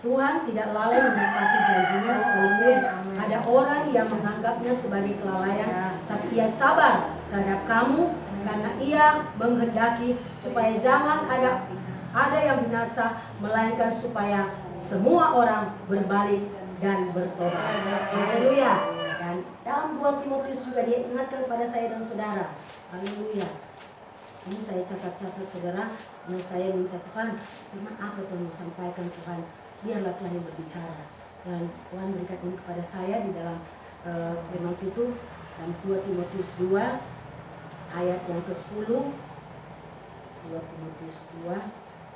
Tuhan tidak lalai menepati janjinya, sekalipun ada orang yang menganggapnya sebagai kelalaian, tapi ia sabar terhadap kamu, karena ia menghendaki supaya jangan ada yang binasa, melainkan supaya semua orang berbalik dan bertobat. Haleluya. Dan Dalam 2 Timotius juga dia ingatkan kepada saya dan saudara. Haleluya. Ini saya catat-catat saudara. Dan saya minta Tuhan, firman apa Tuhan mau sampaikan Tuhan. Biarlah Tuhan yang berbicara. Dan Tuhan berikan ini kepada saya di dalam firman itu. Dalam 2 Timotius 2 ayat yang ke-10. 2 Timotius 2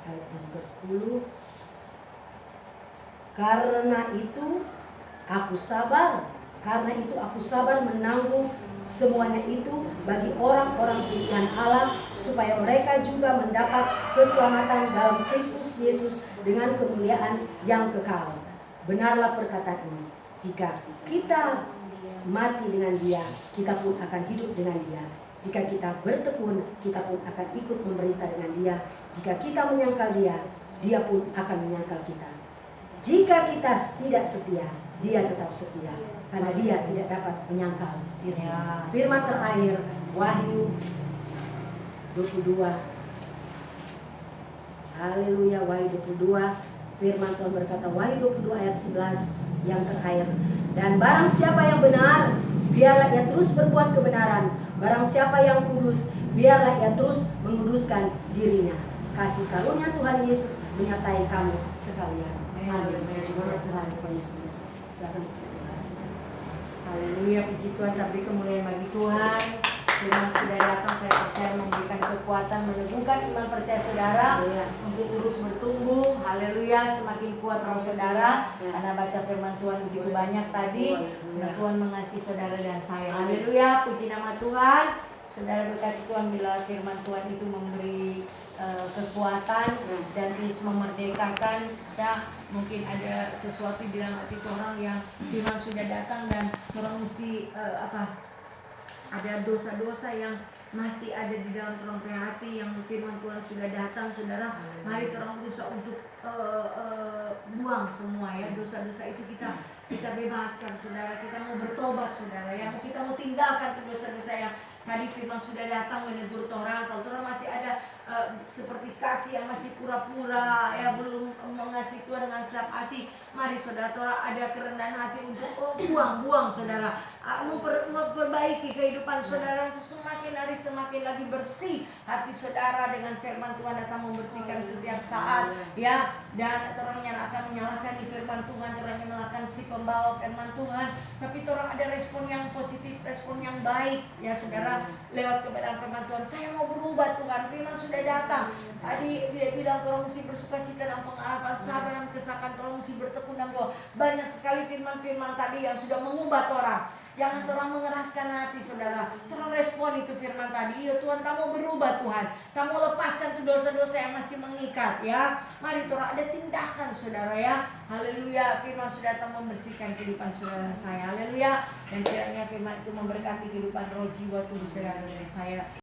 ayat yang ke-10. Karena itu aku sabar menanggung semuanya itu bagi orang-orang pilihan Allah, supaya mereka juga mendapat keselamatan dalam Kristus Yesus dengan kemuliaan yang kekal. Benarlah perkataan ini, jika kita mati dengan Dia, kita pun akan hidup dengan Dia. Jika kita bertekun, kita pun akan ikut memerintah dengan Dia. Jika kita menyangkal Dia, Dia pun akan menyangkal kita. Jika kita tidak setia, Dia tetap setia, karena Dia tidak dapat menyangkal dirinya. Firman terakhir, Wahyu 22. Haleluya, Wahyu 22. Firman Tuhan berkata, Wahyu 22 ayat 11 yang terakhir. Dan barang siapa yang benar, biarlah ia terus berbuat kebenaran. Barang siapa yang kudus, biarlah ia terus menguduskan dirinya. Kasih karunia Tuhan Yesus menyertai kamu sekalian. Amin. Terima Tuhan Yesus. Silakan kita bahas. Haleluya, puji Tuhan, tapi kemuliaan bagi Tuhan. Firman sudah datang, saya percaya memberikan kekuatan, meneguhkan iman percaya saudara untuk terus bertumbuh. Haleluya, semakin kuat roh saudara, karena baca firman Tuhan begitu banyak tadi. Dan Tuhan mengasihi saudara dan saya. Haleluya, puji nama Tuhan. Saudara berkati Tuhan bila firman Tuhan itu memberi kekuatan dan terus memerdekakan. Ya, mungkin ada sesuatu di dalam hati orang yang firman sudah datang dan orang mesti ada dosa-dosa yang masih ada di dalam orang punya hati yang firman Tuhan sudah datang, saudara. Mari orang berusaha untuk buang semua ya dosa-dosa itu, kita bebaskan saudara. Kita mau bertobat saudara ya, kita mau tinggalkan dosa-dosa yang tadi firman sudah datang menegur orang. Kalau orang masih ada seperti kasih yang masih pura-pura ya, belum mengasihi Tuhan dengan segenap hati, mari saudara, ada kerendahan hati untuk buang saudara, memperbaiki kehidupan saudara untuk semakin hari semakin lagi bersih hati saudara dengan firman Tuhan datang membersihkan setiap saat ya. Dan orang yang akan menyalahkan di firman Tuhan, orang yang menyalahkan si pembawa firman Tuhan, tapi orang ada respon yang positif, respon yang baik ya saudara, lewat kebenaran firman Tuhan. Saya mau berubah Tuhan, firman sudah datang. Tadi dia bilang orang mesti bersuka cita dan pengharapan, sabar dan kesakan, orang mesti bertekun dan doa. Banyak sekali firman-firman tadi yang sudah mengubah orang. Jangan orang mengeraskan hati saudara, orang respon itu firman tadi. Ya Tuhan, kamu berubah Tuhan, kamu lepaskan tuh dosa-dosa yang masih mengikat ya. Mari orang ada tindakan saudara ya. Haleluya, firman sudah datang membersihkan kehidupan saudara saya. Haleluya. Dan kiranya firman itu memberkati kehidupan roh, jiwa, tubuh saudara dan saya.